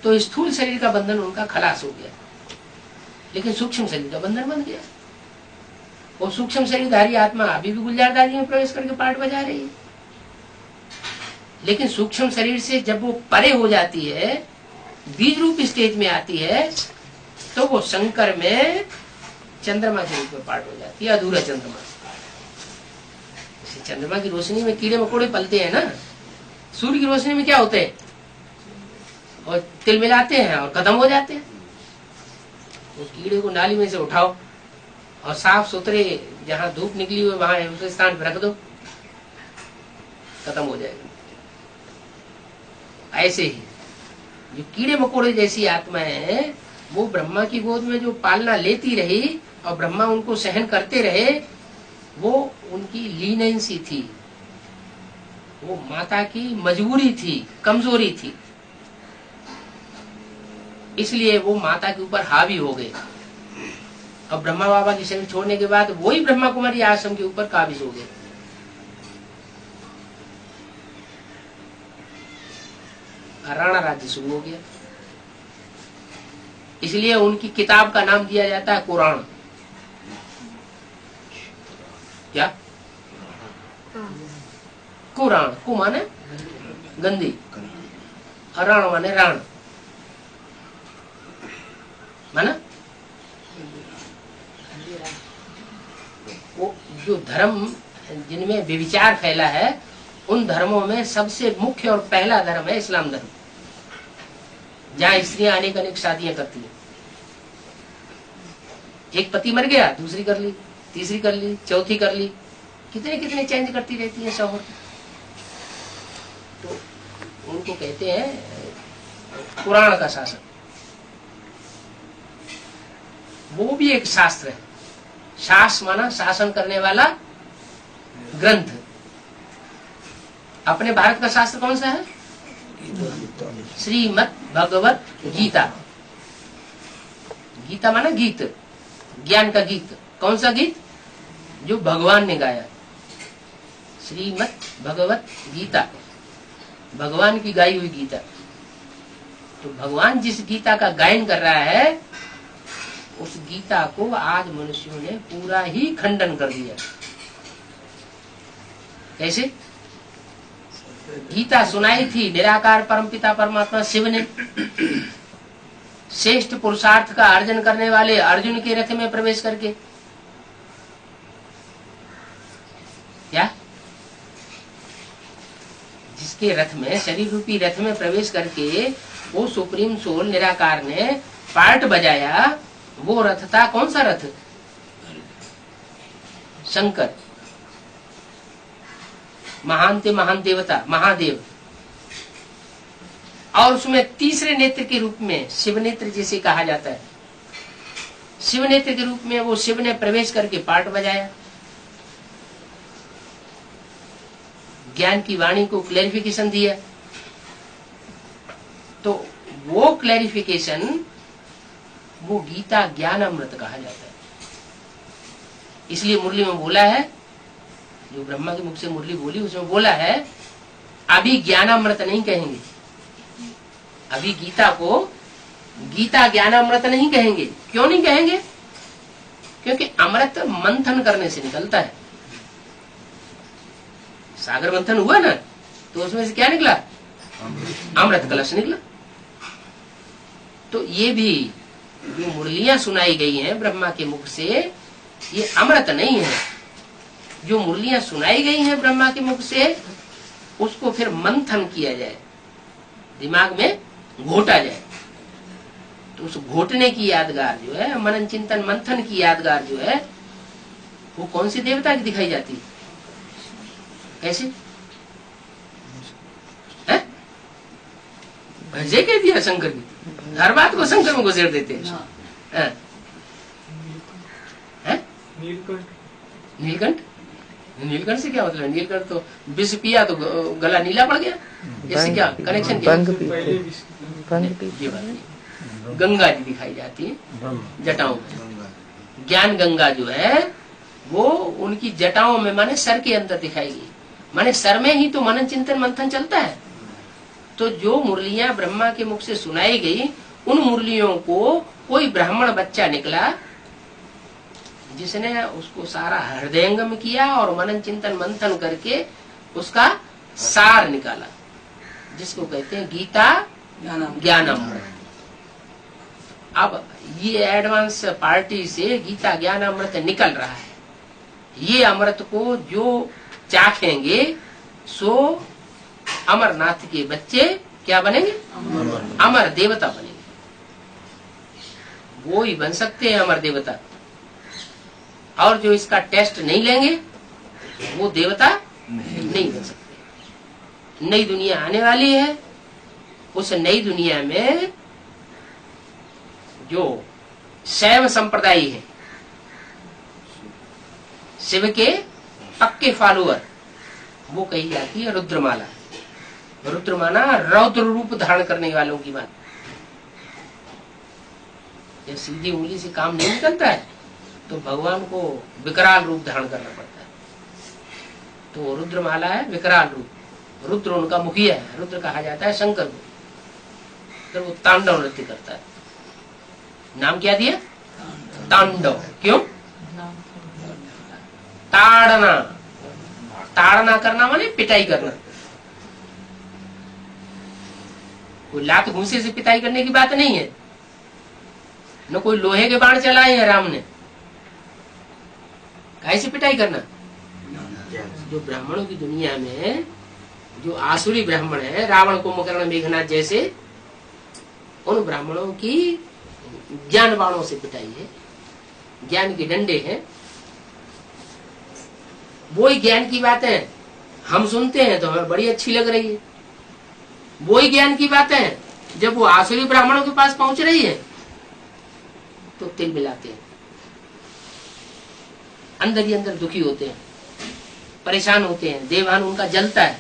तो स्थूल शरीर का बंधन उनका खलास हो गया, लेकिन सूक्ष्म शरीर का बंधन बन गया। वो सूक्ष्म शरीरधारी आत्मा अभी भी गुलजारदारी में प्रवेश करके पार्ट बजा रही है। लेकिन सूक्ष्म शरीर से जब वो परे हो जाती है, बीज रूप स्टेज में आती है, तो वो शंकर में चंद्रमा के रूप में पार्ट हो जाती है, अधूरा चंद्रमा। चंद्रमा की रोशनी में कीड़े मकोड़े पलते हैं ना, सूर्य की रोशनी में क्या होते हैं? और तिल मिलाते हैं और खत्म हो जाते हैं। वो कीड़े को नाली में से उठाओ और साफ सुथरे जहाँ धूप निकली हुई वहां उस स्थान पर रख दो, खत्म हो जाएगा। ऐसे ही जो कीड़े मकोड़े जैसी आत्माएं हैं, वो ब्रह्मा की गोद में जो पालना लेती रही और ब्रह्मा उनको सहन करते रहे, वो उनकी लीनेंसी थी, वो माता की मजबूरी थी, कमजोरी थी। इसलिए वो माता के ऊपर हावी हो गए। अब ब्रह्मा बाबा की शरीर छोड़ने के बाद वही ब्रह्मा कुमारी आश्रम के ऊपर काबिज हो गए। राणा राज्य शुरू हो गया। इसलिए उनकी किताब का नाम दिया जाता है कुरान। क्या? कुरान। कु माने गंदी, राण माने राण, माना वो जो धर्म जिनमें व्यभिचार फैला है, उन धर्मों में सबसे मुख्य और पहला धर्म है इस्लाम धर्म, जहाँ स्त्रियां अनेक अनेक शादियां करती हैं। एक पति मर गया, दूसरी कर ली, तीसरी कर ली, चौथी कर ली, कितने कितने चेंज करती रहती हैं शौहर। तो उनको कहते हैं कुरान का शासन। वो भी एक शास्त्र है। शास्त्र माना शासन करने वाला ग्रंथ। अपने भारत का शास्त्र कौन सा है? श्रीमद् भगवत गीता। गीता माना गीत, ज्ञान का गीत। कौन सा गीत? जो भगवान ने गाया। श्रीमद् भगवत गीता, भगवान की गाई हुई गीता। तो भगवान जिस गीता का गायन कर रहा है, उस गीता को आज मनुष्यों ने पूरा ही खंडन कर दिया। कैसे? गीता सुनाई थी निराकार परमपिता परमात्मा शिव ने, श्रेष्ठ पुरुषार्थ का अर्जन करने वाले अर्जुन के रथ में प्रवेश करके, क्या जिसके रथ में, शरीर रूपी रथ में प्रवेश करके वो सुप्रीम सोल निराकार ने पार्ट बजाया, वो रथ था कौन सा रथ? शंकर, महान ते महान देवता, महादेव। और उसमें तीसरे नेत्र के रूप में शिव नेत्र जिसे कहा जाता है, शिव नेत्र के रूप में वो शिव ने प्रवेश करके पार्ट बजाया, ज्ञान की वाणी को क्लैरिफिकेशन दिया। तो वो क्लैरिफिकेशन, वो गीता ज्ञान अमृत कहा जाता है। इसलिए मुरली में बोला है, जो ब्रह्मा के मुख से मुरली बोली उसमें बोला है, अभी ज्ञानामृत नहीं कहेंगे, अभी गीता को गीता ज्ञानामृत नहीं कहेंगे। क्यों नहीं कहेंगे? क्योंकि अमृत मंथन करने से निकलता है। सागर मंथन हुआ ना, तो उसमें से क्या निकला? अमृत कलश निकला। तो ये भी जो मुरलियां सुनाई गई हैं ब्रह्मा के मुख से, ये अमृत नहीं है। जो मुरलियां सुनाई गई हैं ब्रह्मा के मुख से, उसको फिर मंथन किया जाए, दिमाग में घोटा जाए। तो उस घोटने की यादगार जो है, मनन चिंतन मंथन की यादगार जो है, वो कौन सी देवता की दिखाई जाती है? कैसे? भजे कह दिया शंकर की, हर बात को शंकर में घुसेड़ देते हैं। नीलकंठ, नीलकंठ से क्या मतलब? नीलकंठ तो विष पिया तो गला नीला पड़ गया, इससे क्या कनेक्शन? गंगा जी दिखाई जाती है जटाओं में। ज्ञान गंगा जो है वो उनकी जटाओं में, माने सर के अंदर दिखाई गई। माने सर में ही तो मनन चिंतन मंथन चलता है। तो जो मुरलियां ब्रह्मा के मुख से सुनाई गई, उन मुरलियों को कोई ब्राह्मण बच्चा निकला जिसने उसको सारा हृदयंगम किया और मनन चिंतन मंथन करके उसका सार निकाला, जिसको कहते हैं गीता ज्ञानामृत। अब ये एडवांस पार्टी से गीता ज्ञानामृत निकल रहा है। ये अमृत को जो चाखेंगे सो अमरनाथ के बच्चे क्या बनेंगे? अमर देवता बनेंगे। वो ही बन सकते हैं अमर देवता। और जो इसका टेस्ट नहीं लेंगे वो देवता नहीं बन सकते। नई दुनिया आने वाली है, उस नई दुनिया में जो शैव संप्रदाय है, शिव के पक्के फॉलोअर, वो कही जाती है रुद्रमाला। रुद्रमाला रौद्र रूप धारण करने वालों की बात। जब सीधी उंगली से काम नहीं निकलता है तो भगवान को विकराल रूप धारण करना पड़ता है। तो रुद्रमाला है विकराल रूप। रुद्र उनका मुखिया है, रुद्र कहा जाता है शंकर को। तो वो तांडव नृत्य करता है। नाम क्या दिया? तांडव। क्यों? ताड़ना, ताड़ना करना माने पिटाई करना। कोई लात घूंसे से पिटाई करने की बात नहीं है, न कोई लोहे के बाण चलाए हैं राम ने। कैसे पिटाई करना? जो ब्राह्मणों की दुनिया में जो आसुरी ब्राह्मण है, रावण कुंभकर्ण मेघनाथ जैसे, उन ब्राह्मणों की ज्ञान बाणों से पिटाई है। ज्ञान के डंडे हैं। वो ही ज्ञान की बातें हम सुनते हैं तो हमें बड़ी अच्छी लग रही है। वो ही ज्ञान की बातें जब वो आसुरी ब्राह्मणों के पास पहुंच रही है तो तिल मिलाते हैं, अंदर ही अंदर दुखी होते हैं, परेशान होते हैं। देवान उनका जलता है।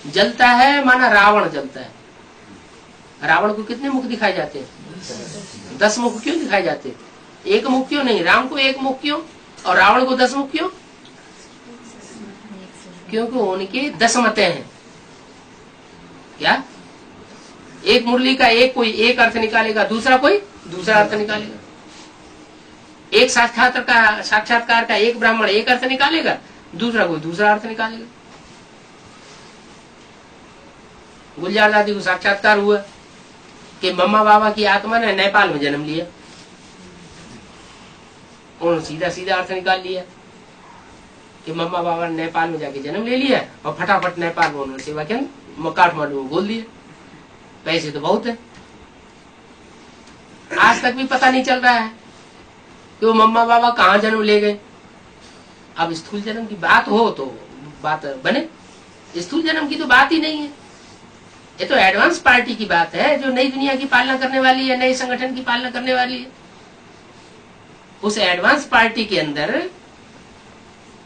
जलता है माना रावण जलता है। रावण को कितने मुख दिखाए जाते हैं? 10 मुख क्यों दिखाए जाते हैं? एक मुख क्यों नहीं? राम को एक मुख क्यों और रावण को 10 मुख क्यों? क्योंकि उनके 10 मतें हैं। क्या? एक मुरली का एक कोई एक अर्थ निकालेगा, दूसरा कोई दूसरा अर्थ निकालेगा। एक साक्षात्कार का एक ब्राह्मण एक अर्थ निकालेगा, दूसरा कोई दूसरा अर्थ निकालेगा। गुलजार दादी को साक्षात्कार हुआ, कि मम्मा बाबा की आत्मा ने नेपाल में जन्म लिया। उन्होंने सीधा सीधा अर्थ निकाल लिया कि मम्मा बाबा ने नेपाल में जाके जन्म ले लिया और फटाफट नेपाल में उन्होंने सेवा केंद्र काठमांडू में बोल दिया। पैसे तो बहुत है। आज तक भी पता नहीं चल रहा है कि वो मम्मा बाबा कहाँ जन्म ले गए। अब स्थूल जन्म की बात हो तो बात बने, स्थूल जन्म की तो बात ही नहीं है। ये तो एडवांस पार्टी की बात है जो नई दुनिया की पालना करने वाली है, नए संगठन की पालना करने वाली है। उस एडवांस पार्टी के अंदर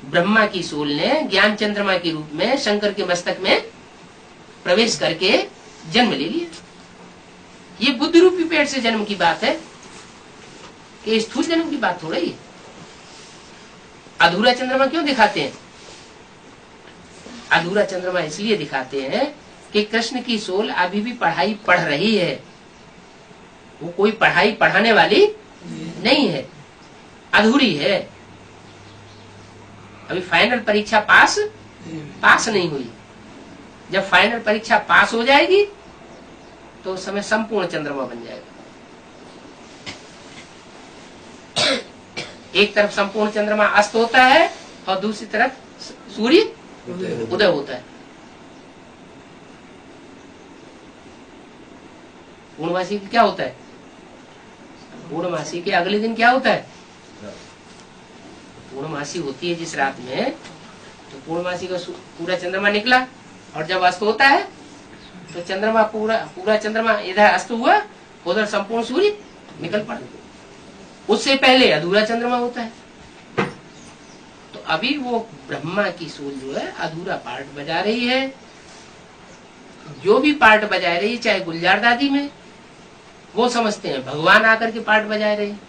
ब्रह्मा की सोल ने ज्ञान चंद्रमा के रूप में शंकर के मस्तक में प्रवेश करके जन्म ले लिया। ये बुद्धि रूपी पेट से जन्म की बात है कि स्थूल जन्म की बात थोड़ी है। अधूरा चंद्रमा क्यों दिखाते हैं? अधूरा चंद्रमा इसलिए दिखाते हैं कि कृष्ण की सोल अभी भी पढ़ाई पढ़ रही है। वो कोई पढ़ाई पढ़ाने वाली नहीं है, अधूरी है। अभी फाइनल परीक्षा पास नहीं हुई। जब फाइनल परीक्षा पास हो जाएगी तो उस समय संपूर्ण चंद्रमा बन जाएगा। एक तरफ संपूर्ण चंद्रमा अस्त होता है और दूसरी तरफ सूर्य उदय होता है। पूर्णमासी क्या होता है? पूर्णमासी के अगले दिन क्या होता है? पूर्णमासी होती है जिस रात में, तो पूर्णमासी का पूरा चंद्रमा निकला और जब अस्त होता है तो चंद्रमा पूरा चंद्रमा इधर अस्त हुआ, उधर संपूर्ण सूर्य निकल पड़ा। उससे पहले अधूरा चंद्रमा होता है। तो अभी वो ब्रह्मा की सोल जो है अधूरा पार्ट बजा रही है। जो भी पार्ट बजा रही है, चाहे गुलजार दादी में, वो समझते हैं भगवान आकर के पार्ट बजा रहे हैं,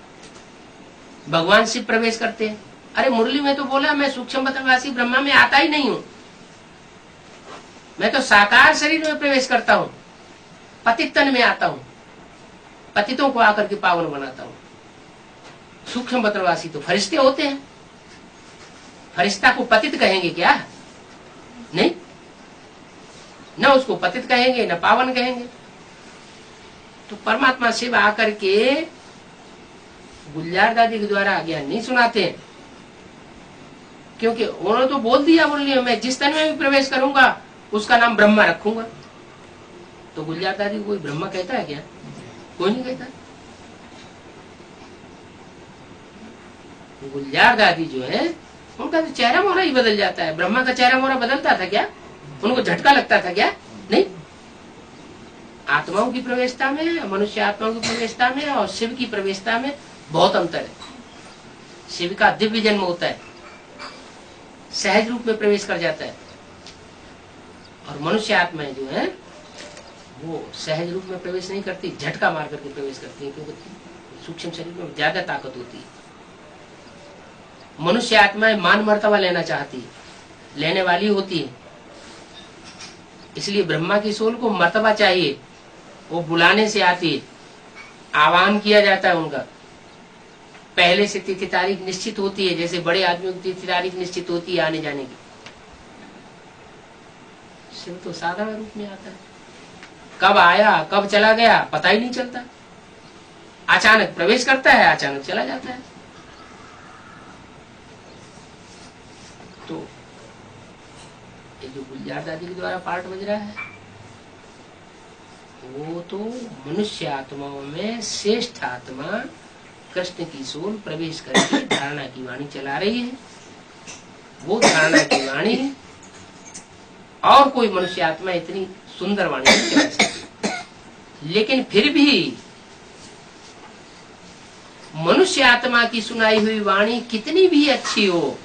भगवान शिव प्रवेश करते हैं। अरे मुरली में तो बोला मैं सूक्ष्म बतवासी ब्रह्मा में आता ही नहीं हूं, मैं तो साकार शरीर में प्रवेश करता हूं, पतित तन में आता हूं, पतितों को आकर के पावन बनाता हूं। सूक्ष्म बतवासी तो फरिश्ते होते हैं। फरिश्ता को पतित कहेंगे क्या? नहीं, न उसको पतित कहेंगे न पावन कहेंगे। तो परमात्मा शिव आकर के गुलजार दादी के द्वारा ज्ञान नहीं सुनाते हैं, क्योंकि उन्होंने तो बोल दिया, मैं जिस तन में भी प्रवेश करूंगा उसका नाम ब्रह्मा रखूंगा। तो गुलजार दादी को कोई ब्रह्मा कहता है क्या? कोई नहीं कहता। गुलजार दादी जो है उनका तो चेहरा मोहरा ही बदल जाता है। ब्रह्मा का चेहरा मोहरा बदलता था क्या? उनको झटका लगता था क्या? नहीं। आत्माओं की प्रवेशता में, मनुष्य आत्माओं की प्रवेशता में और शिव की प्रवेशता में बहुत अंतर है। शिव का दिव्य जन्म होता है, सहज रूप में प्रवेश कर जाता है, और मनुष्य आत्माएं जो है वो सहज रूप में प्रवेश नहीं करती, झटका मार करके प्रवेश करती है, क्योंकि सूक्ष्म शरीर में ज्यादा ताकत होती है। मनुष्य आत्माएं मान मर्तबा लेना चाहती है, लेने वाली होती है, इसलिए ब्रह्मा की सोल को मर्तबा चाहिए। वो बुलाने से आती है, आह्वान किया जाता है उनका। पहले से तिथि तारीख निश्चित होती है, जैसे बड़े आदमियों की तिथि तारीख निश्चित होती है आने जाने की। शिव तो साधारण रूप में आता है, कब आया कब चला गया पता ही नहीं चलता। अचानक प्रवेश करता है, अचानक चला जाता है। तो ये जो गुलजार दादी के द्वारा पार्ट बज रहा है वो तो मनुष्य आत्माओं में श्रेष्ठ आत्मा कृष्ण की सोल प्रवेश करके धारणा की वाणी चला रही है। वो धारणा की वाणी और कोई मनुष्य आत्मा इतनी सुंदर वाणी नहीं चला सकती। लेकिन फिर भी मनुष्य आत्मा की सुनाई हुई वाणी कितनी भी अच्छी हो,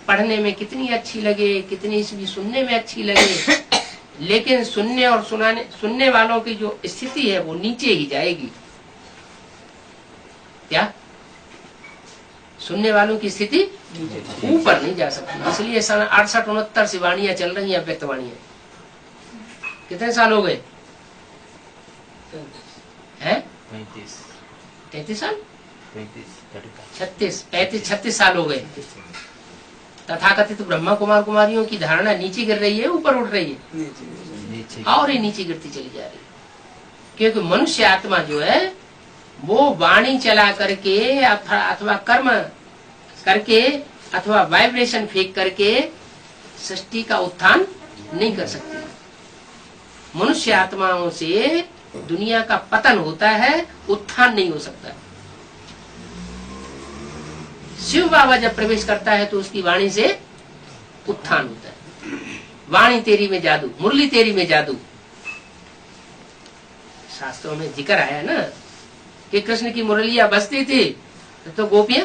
पढ़ने में कितनी अच्छी लगे, कितनी भी सुनने में अच्छी लगे, लेकिन सुनने वालों की जो स्थिति है वो नीचे ही जाएगी। क्या? सुनने वालों की स्थिति ऊपर नहीं जा सकती। इसलिए सन 68-69 से वाणियां चल रही हैं, अव्यक्त वाणियां। कितने साल हो गए हैं? 33 साल, 36 साल हो गए। तथाकथित ब्रह्मा कुमार कुमारियों की धारणा नीचे गिर रही है, ऊपर उठ रही है, और ये नीचे गिरती चली जा रही है। क्योंकि मनुष्य आत्मा जो है वो वाणी चला करके अथवा कर्म करके अथवा वाइब्रेशन फेंक करके सृष्टि का उत्थान नहीं कर सकती। मनुष्य आत्माओं से दुनिया का पतन होता है, उत्थान नहीं हो सकता। शिव बाबा जब प्रवेश करता है तो उसकी वाणी से उत्थान होता है। वाणी तेरी में जादू, मुरली तेरी में जादू। शास्त्रों में जिक्र आया ना कि कृष्ण की मुरलियां बजती थी तो गोपियां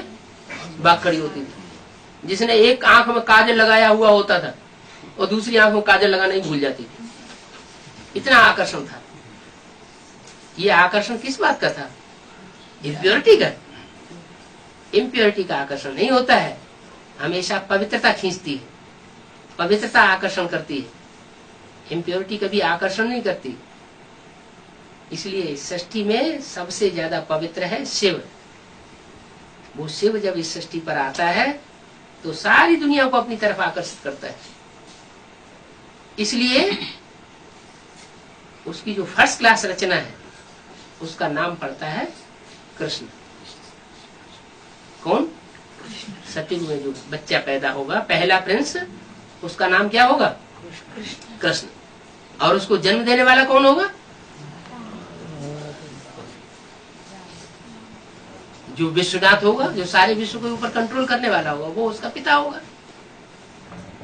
भाग खड़ी होती थी। जिसने एक आंख में काजल लगाया हुआ होता था और दूसरी आंख में काजल लगाना ही भूल जाती थी। इतना आकर्षण था। ये आकर्षण किस बात का था? इम्प्योरिटी का। इम्प्योरिटी का आकर्षण नहीं होता है, हमेशा पवित्रता खींचती है, पवित्रता आकर्षण करती है। इम्प्योरिटी कभी आकर्षण नहीं करती। इसलिए सृष्टि में सबसे ज्यादा पवित्र है शिव। वो शिव जब इस सृष्टि पर आता है तो सारी दुनिया को अपनी तरफ आकर्षित करता है। इसलिए उसकी जो फर्स्ट क्लास रचना है उसका नाम पड़ता है कृष्ण। कौन? सतयुग में जो बच्चा पैदा होगा, पहला प्रिंस, उसका नाम क्या होगा? कृष्ण। और उसको जन्म देने वाला कौन होगा? जो विश्वनाथ होगा, जो सारे विश्व के ऊपर कंट्रोल करने वाला होगा, वो उसका पिता होगा,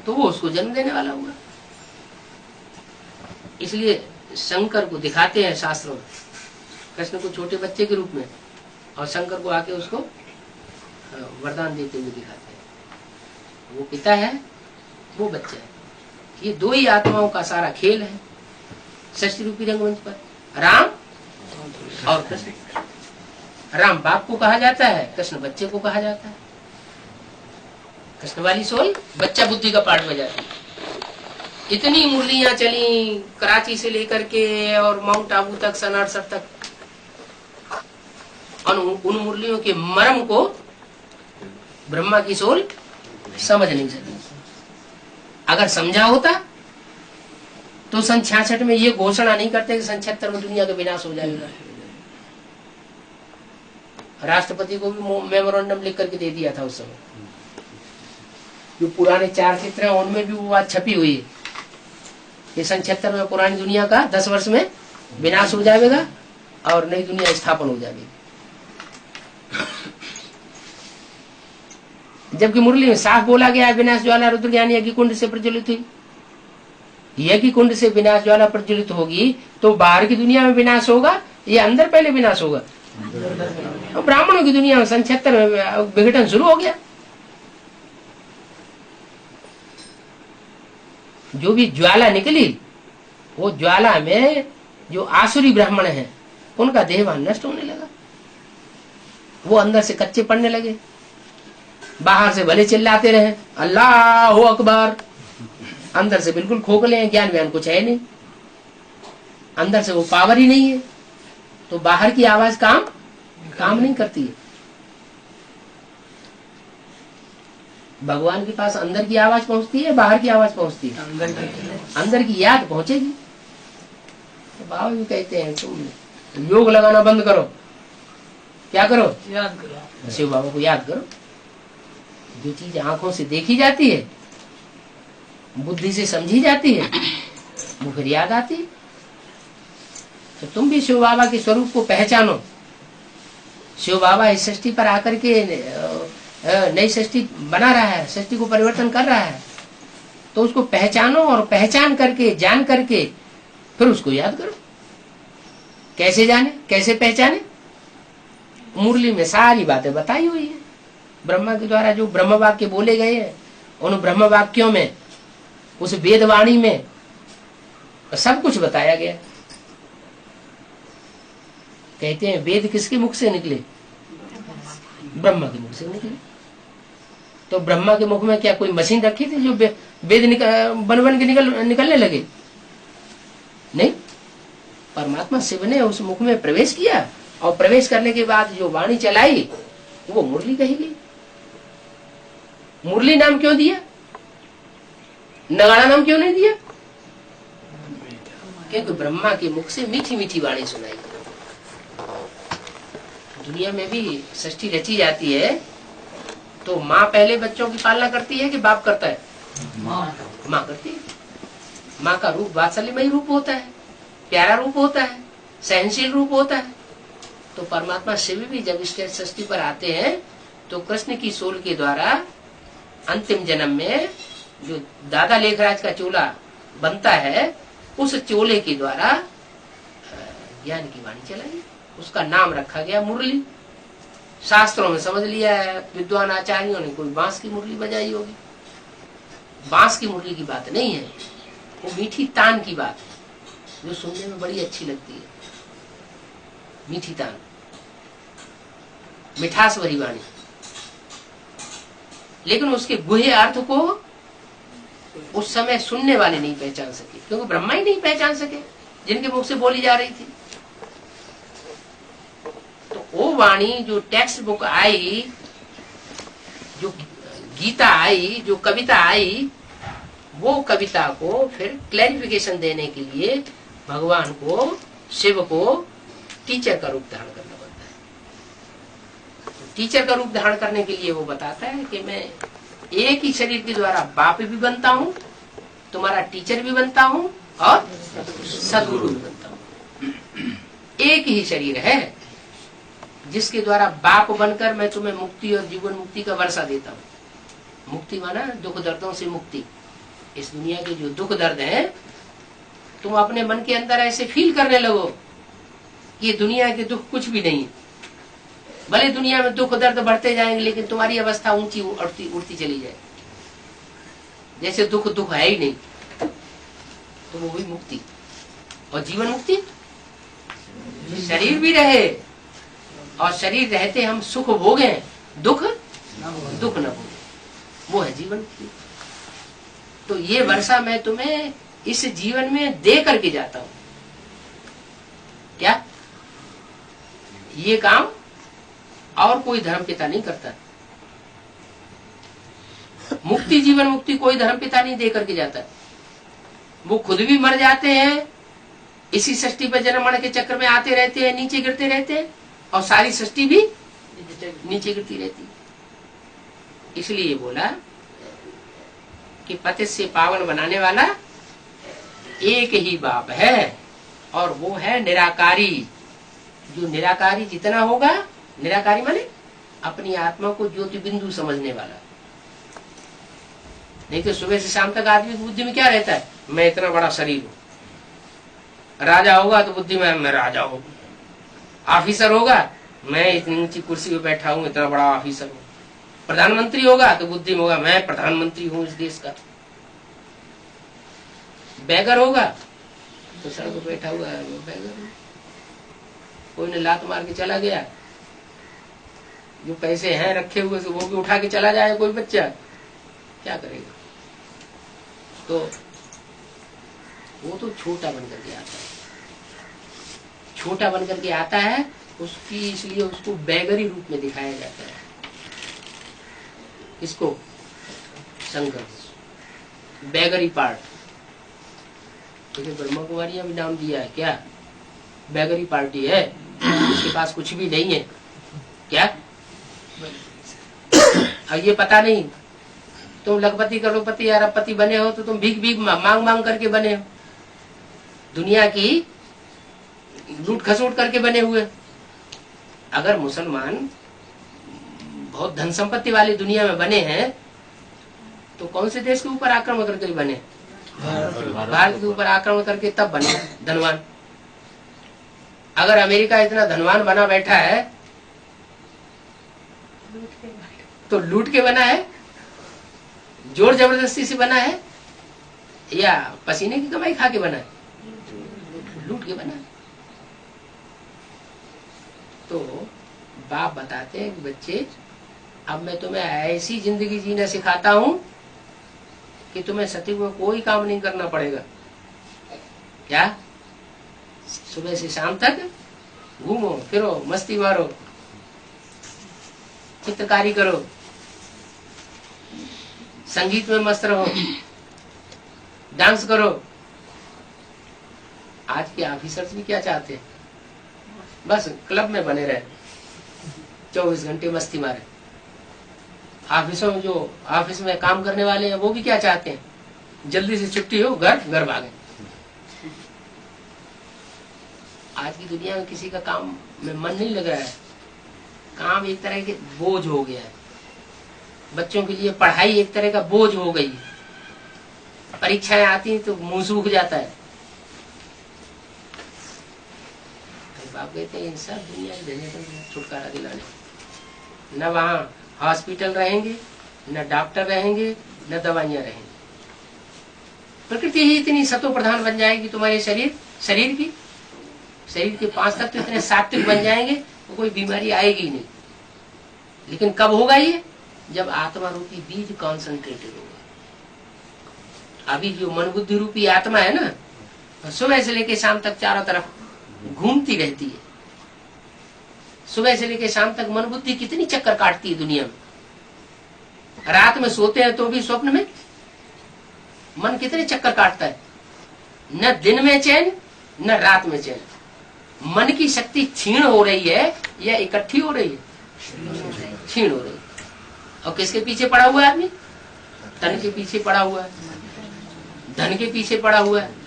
तो वो उसको जन्म देने वाला होगा। इसलिए शंकर को दिखाते हैं शास्त्रों में, कृष्ण को छोटे बच्चे के रूप में, और शंकर को आके उसको वरदान देते हुए दिखाते हैं। वो पिता है, वो बच्चा है। ये दो ही आत्माओं का सारा खेल है सृष्टि रूपी रंगमंच पर, राम और कृष्ण। राम बाप को कहा जाता है, कृष्ण बच्चे को कहा जाता है। कृष्ण वाली सोल बच्चा बुद्धि का पाठ बजाती है। इतनी मुरलियां चली कराची से लेकर के और माउंट आबू तक, सन 68 तक, और उन मुरलियों के मर्म को ब्रह्मा की सोल समझ नहीं सकी। अगर समझा होता तो सन 66 में ये घोषणा नहीं करते कि सन 76 में दुनिया का विनाश हो जाएगा। राष्ट्रपति को भी मेमोरेंडम लिख करके दे दिया था उस समय। जो पुराने 4 चित्र हैं उनमें भी वो बात छपी हुई है कि सन 76 में पुरानी दुनिया का 10 वर्ष में विनाश हो जाएगा और नई दुनिया स्थापन हो जाएगी। जबकि मुरली में साफ बोला गया है, विनाश ज्वाला रुद्र ज्ञान यज्ञ कुंड से प्रज्वलित हुई। यज्ञ कुंड से विनाश ज्वाला प्रज्वलित होगी तो बाहर की दुनिया में विनाश होगा या अंदर पहले विनाश होगा? ब्राह्मणों की दुनिया में सन 76 में विघटन शुरू हो गया। जो भी ज्वाला निकली, वो ज्वाला में जो आसुरी ब्राह्मण हैं उनका देहभान नष्ट होने लगा। वो अंदर से कच्चे पड़ने लगे। बाहर से भले चिल्लाते रहे अल्लाह अकबर, अंदर से बिल्कुल खोखले हैं, ज्ञान व्यान कुछ है नहीं, अंदर से वो पावर ही नहीं है, तो बाहर की आवाज काम नहीं करती है। भगवान के पास अंदर की आवाज पहुंचती है, बाहर की आवाज पहुंचती है? अंदर की याद पहुंचेगी। तो बाबा भी कहते हैं तुम योग लगाना बंद करो, क्या करो? याद करो, शिव बाबा को याद करो। जो चीज आंखों से देखी जाती है, बुद्धि से समझी जाती है, वो फिर याद आती है। तो तुम भी शिव बाबा के स्वरूप को पहचानो। शिव बाबा इस सृष्टि पर आकर के नई सृष्टि बना रहा है, सृष्टि को परिवर्तन कर रहा है, तो उसको पहचानो और पहचान करके, जान करके फिर उसको याद करो। कैसे जाने, कैसे पहचाने? मुरली में सारी बातें बताई हुई है। ब्रह्मा के द्वारा जो ब्रह्म वाक्य बोले गए हैं, उन ब्रह्म वाक्यों में, उस वेदवाणी में सब कुछ बताया गया। कहते हैं वेद किसके मुख से निकले? ब्रह्मा के मुख से निकले। तो ब्रह्मा के मुख में क्या कोई मशीन रखी थी जो वेद बन के निकलने लगे? नहीं, परमात्मा शिव ने उस मुख में प्रवेश किया और प्रवेश करने के बाद जो वाणी चलाई वो मुरली कही गई। मुरली नाम क्यों दिया? नगाड़ा नाम क्यों नहीं दिया? क्योंकि ब्रह्मा के मुख से मीठी मीठी वाणी सुनाई। दुनिया में भी षष्ठी रची जाती है तो माँ पहले बच्चों की पालना करती है कि बाप करता है? माँ करती है। माँ का रूप वात्सल्यमयी रूप होता है, प्यारा रूप होता है, सहनशील रूप होता है। तो परमात्मा शिव भी जब स्टेज षष्ठी पर आते हैं तो कृष्ण की सोल के द्वारा अंतिम जन्म में जो दादा लेखराज का चोला बनता है, उस चोले के द्वारा ज्ञान की वाणी चलाई। उसका नाम रखा गया मुरली। शास्त्रों में समझ लिया है विद्वान आचार्यों ने, कोई बांस की मुरली बजाई होगी। बांस की मुरली की बात नहीं है, वो मीठी तान की बात है जो सुनने में बड़ी अच्छी लगती है। मीठी तान, मिठास भरी वाणी, लेकिन उसके गुहे अर्थ को उस समय सुनने वाले नहीं पहचान सके, क्योंकि ब्रह्मा ही नहीं पहचान सके जिनके मुख से बोली जा रही थी। तो वो वाणी जो टेक्स्ट बुक आई, जो गीता आई, जो कविता आई, वो कविता को फिर क्लैरिफिकेशन देने के लिए भगवान को, शिव को टीचर का रूप धारण करना पड़ता है। तो टीचर का रूप धारण करने के लिए वो बताता है कि मैं एक ही शरीर के द्वारा बाप भी बनता हूँ, तुम्हारा टीचर भी बनता हूँ और सदगुरु भी बनता हूँ। एक ही शरीर है जिसके द्वारा बाप बनकर मैं तुम्हें मुक्ति और जीवन मुक्ति का वर्षा देता हूँ। मुक्ति माना दुख दर्दों से मुक्ति। इस दुनिया के जो दुख दर्द हैं, तुम अपने मन के अंदर ऐसे फील करने लगो कि ये दुनिया के दुख कुछ भी नहीं। भले दुनिया में दुख दर्द बढ़ते जाएंगे, लेकिन तुम्हारी अवस्था ऊंची उड़ती चली जाए, जैसे दुख दुख है ही नहीं। तो वो हुई मुक्ति। और जीवन मुक्ति, शरीर भी रहे और शरीर रहते हम सुख भोगे, दुख न भोगे, वो है जीवन मुक्ति। तो ये वर्षा मैं तुम्हें इस जीवन में दे करके जाता हूं। क्या ये काम और कोई धर्मपिता नहीं करता। मुक्ति, जीवन मुक्ति कोई धर्मपिता नहीं दे करके जाता। वो खुद भी मर जाते हैं, इसी सृष्टि पर जन्म मरण के चक्कर में आते रहते हैं, नीचे गिरते रहते हैं, और सारी सृष्टि भी नीचे गिरती रहती है। इसलिए बोला कि पतित से पावन बनाने वाला एक ही बाप है, और वो है निराकारी। जो निराकारी जितना होगा, निराकारी माने अपनी आत्मा को ज्योति बिंदु समझने वाला। नहीं तो सुबह से शाम तक आदमी की बुद्धि में क्या रहता है? मैं इतना बड़ा शरीर हूं। राजा होगा तो बुद्धि में मैं राजा हूं। ऑफिसर होगा, मैं इतनी ऊंची कुर्सी पे बैठा हूं, इतना बड़ा ऑफिसर हूं। प्रधानमंत्री होगा तो बुद्धि में होगा मैं प्रधानमंत्री हूं इस देश का। बैगर होगा तो सड़क पर बैठा हुआ है, वो बैगर हूं। कोई ने लात मार के चला गया, जो पैसे हैं रखे हुए वो भी उठा के चला जाए कोई बच्चा, क्या करेगा? तो वो तो छोटा बनकर के आता है, छोटा बनकर के आता है, उसकी इसलिए उसको बैगरी रूप में दिखाया जाता है। इसको संघर्ष, बैगरी पार्ट, ब्रह्मा कुमारियां भी नाम दिया है। क्या बैगरी पार्टी है, उसके पास कुछ भी नहीं है। क्या अब ये पता नहीं तुम लखपति करोड़पति अरबपति बने हो तो तुम भीख भीख मांग मांग करके बने हो, दुनिया की लूट खसोट करके बने हुए। अगर मुसलमान बहुत धन संपत्ति वाली दुनिया में बने हैं तो कौन से देश के ऊपर आक्रमण करके बने? भारत के ऊपर आक्रमण करके तब बने धनवान। अगर अमेरिका इतना धनवान बना बैठा है तो लूट के बना है, जोर जबरदस्ती से बना है, या पसीने की कमाई खा के बना है? लूट के बना है। तो बाप बताते हैं कि बच्चे अब मैं तुम्हें ऐसी जिंदगी जीना सिखाता हूं कि तुम्हें सतयुग में कोई काम नहीं करना पड़ेगा। क्या सुबह से शाम तक घूमो फिरो, मस्ती मारो, चित्रकारी करो, संगीत में मस्त रहो, डांस करो, आज के ऑफिसर्स भी क्या चाहते हैं? बस क्लब में बने रहे, 24 घंटे मस्ती मारे। ऑफिसों में जो ऑफिस में काम करने वाले हैं वो भी क्या चाहते हैं? जल्दी से छुट्टी हो, घर भागे। आज की दुनिया में किसी का काम में मन नहीं लग रहा है। काम एक तरह के बोझ हो गया है। बच्चों के लिए पढ़ाई एक तरह का बोझ हो गई है। परीक्षाएं आती हैं तो मुंह सूख जाता है। बाप कहते हैं इन सब दुनिया के झंझट से छुटकारा दिलाने। न वहाँ हॉस्पिटल रहेंगे, न डॉक्टर रहेंगे, न दवाइयां रहेंगी। प्रकृति ही इतनी सतो प्रधान बन जाएगी तुम्हारे शरीर के 5 तत्व इतने सात्विक बन जाएंगे तो कोई बीमारी आएगी नहीं। लेकिन कब होगा ये? जब आत्मा रूपी बीज कॉन्सेंट्रेटेड होगा। अभी जो मन बुद्धि रूपी आत्मा है ना, सुबह से लेकर शाम तक चारों तरफ घूमती रहती है। सुबह से लेकर शाम तक मन बुद्धि कितनी चक्कर काटती है दुनिया में। रात में सोते हैं तो भी स्वप्न में मन कितने चक्कर काटता है। न दिन में चैन, न रात में चैन। मन की शक्ति क्षीण हो रही है या इकट्ठी हो रही है? क्षीण हो रही है। और किसके पीछे पड़ा हुआ है आदमी? तन के पीछे पड़ा हुआ है, धन के पीछे पड़ा हुआ है।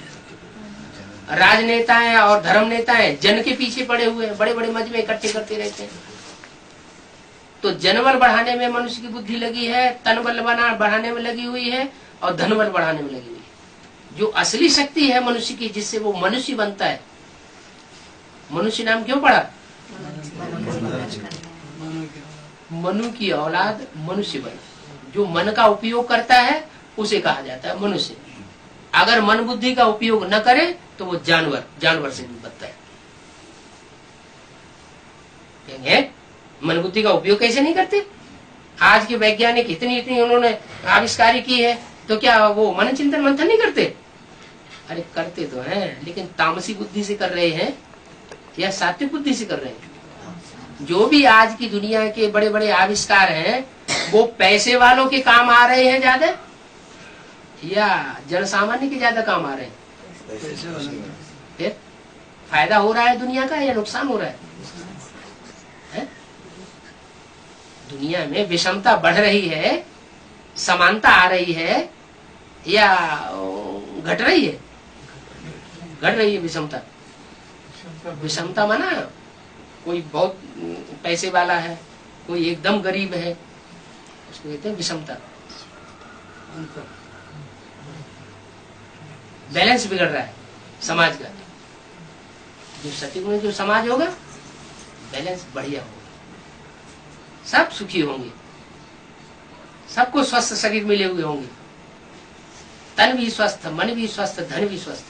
राजनेता है और धर्म नेता है, जन के पीछे पड़े हुए हैं। बड़े बड़े मजमे इकट्ठे करते रहते हैं। तो जनबल बढ़ाने में मनुष्य की बुद्धि लगी है, तन बल बढ़ाने में लगी हुई है और धन बल बढ़ाने में लगी हुई है। जो असली शक्ति है मनुष्य की, जिससे वो मनुष्य बनता है। मनुष्य नाम क्यों पड़ा? मनु की औलाद मनुष्य बना। जो मन का उपयोग करता है उसे कहा जाता है मनुष्य। अगर मन बुद्धि का उपयोग न करे तो वो जानवर से भी बदता है। मन बुद्धि का उपयोग कैसे नहीं करते? आज के वैज्ञानिक इतनी उन्होंने आविष्कार की है, तो क्या वो मन चिंतन मंथन नहीं करते? अरे करते तो हैं, लेकिन तामसी बुद्धि से कर रहे हैं या सात्विक बुद्धि से कर रहे हैं? जो भी आज की दुनिया के बड़े बड़े आविष्कार हैं वो पैसे वालों के काम आ रहे हैं ज्यादा या जन सामान्य के ज्यादा काम आ रहे हैं? फिर फायदा हो रहा है दुनिया का या नुकसान हो रहा है? दुनिया में विषमता बढ़ रही है, समानता आ रही है या घट रही है? घट रही है विषमता। विषमता माना कोई बहुत पैसे वाला है, कोई एकदम गरीब है, उसको कहते हैं विषमता। बैलेंस बिगड़ रहा है समाज का। जो सतयुग में जो समाज होगा बैलेंस बढ़िया होगा, सब सुखी होंगे, सबको स्वस्थ शरीर मिले हुए होंगे, तन भी स्वस्थ, मन भी स्वस्थ, धन भी स्वस्थ,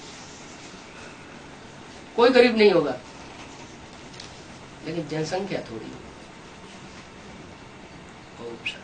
कोई गरीब नहीं होगा। लेकिन जनसंख्या थोड़ी होगी।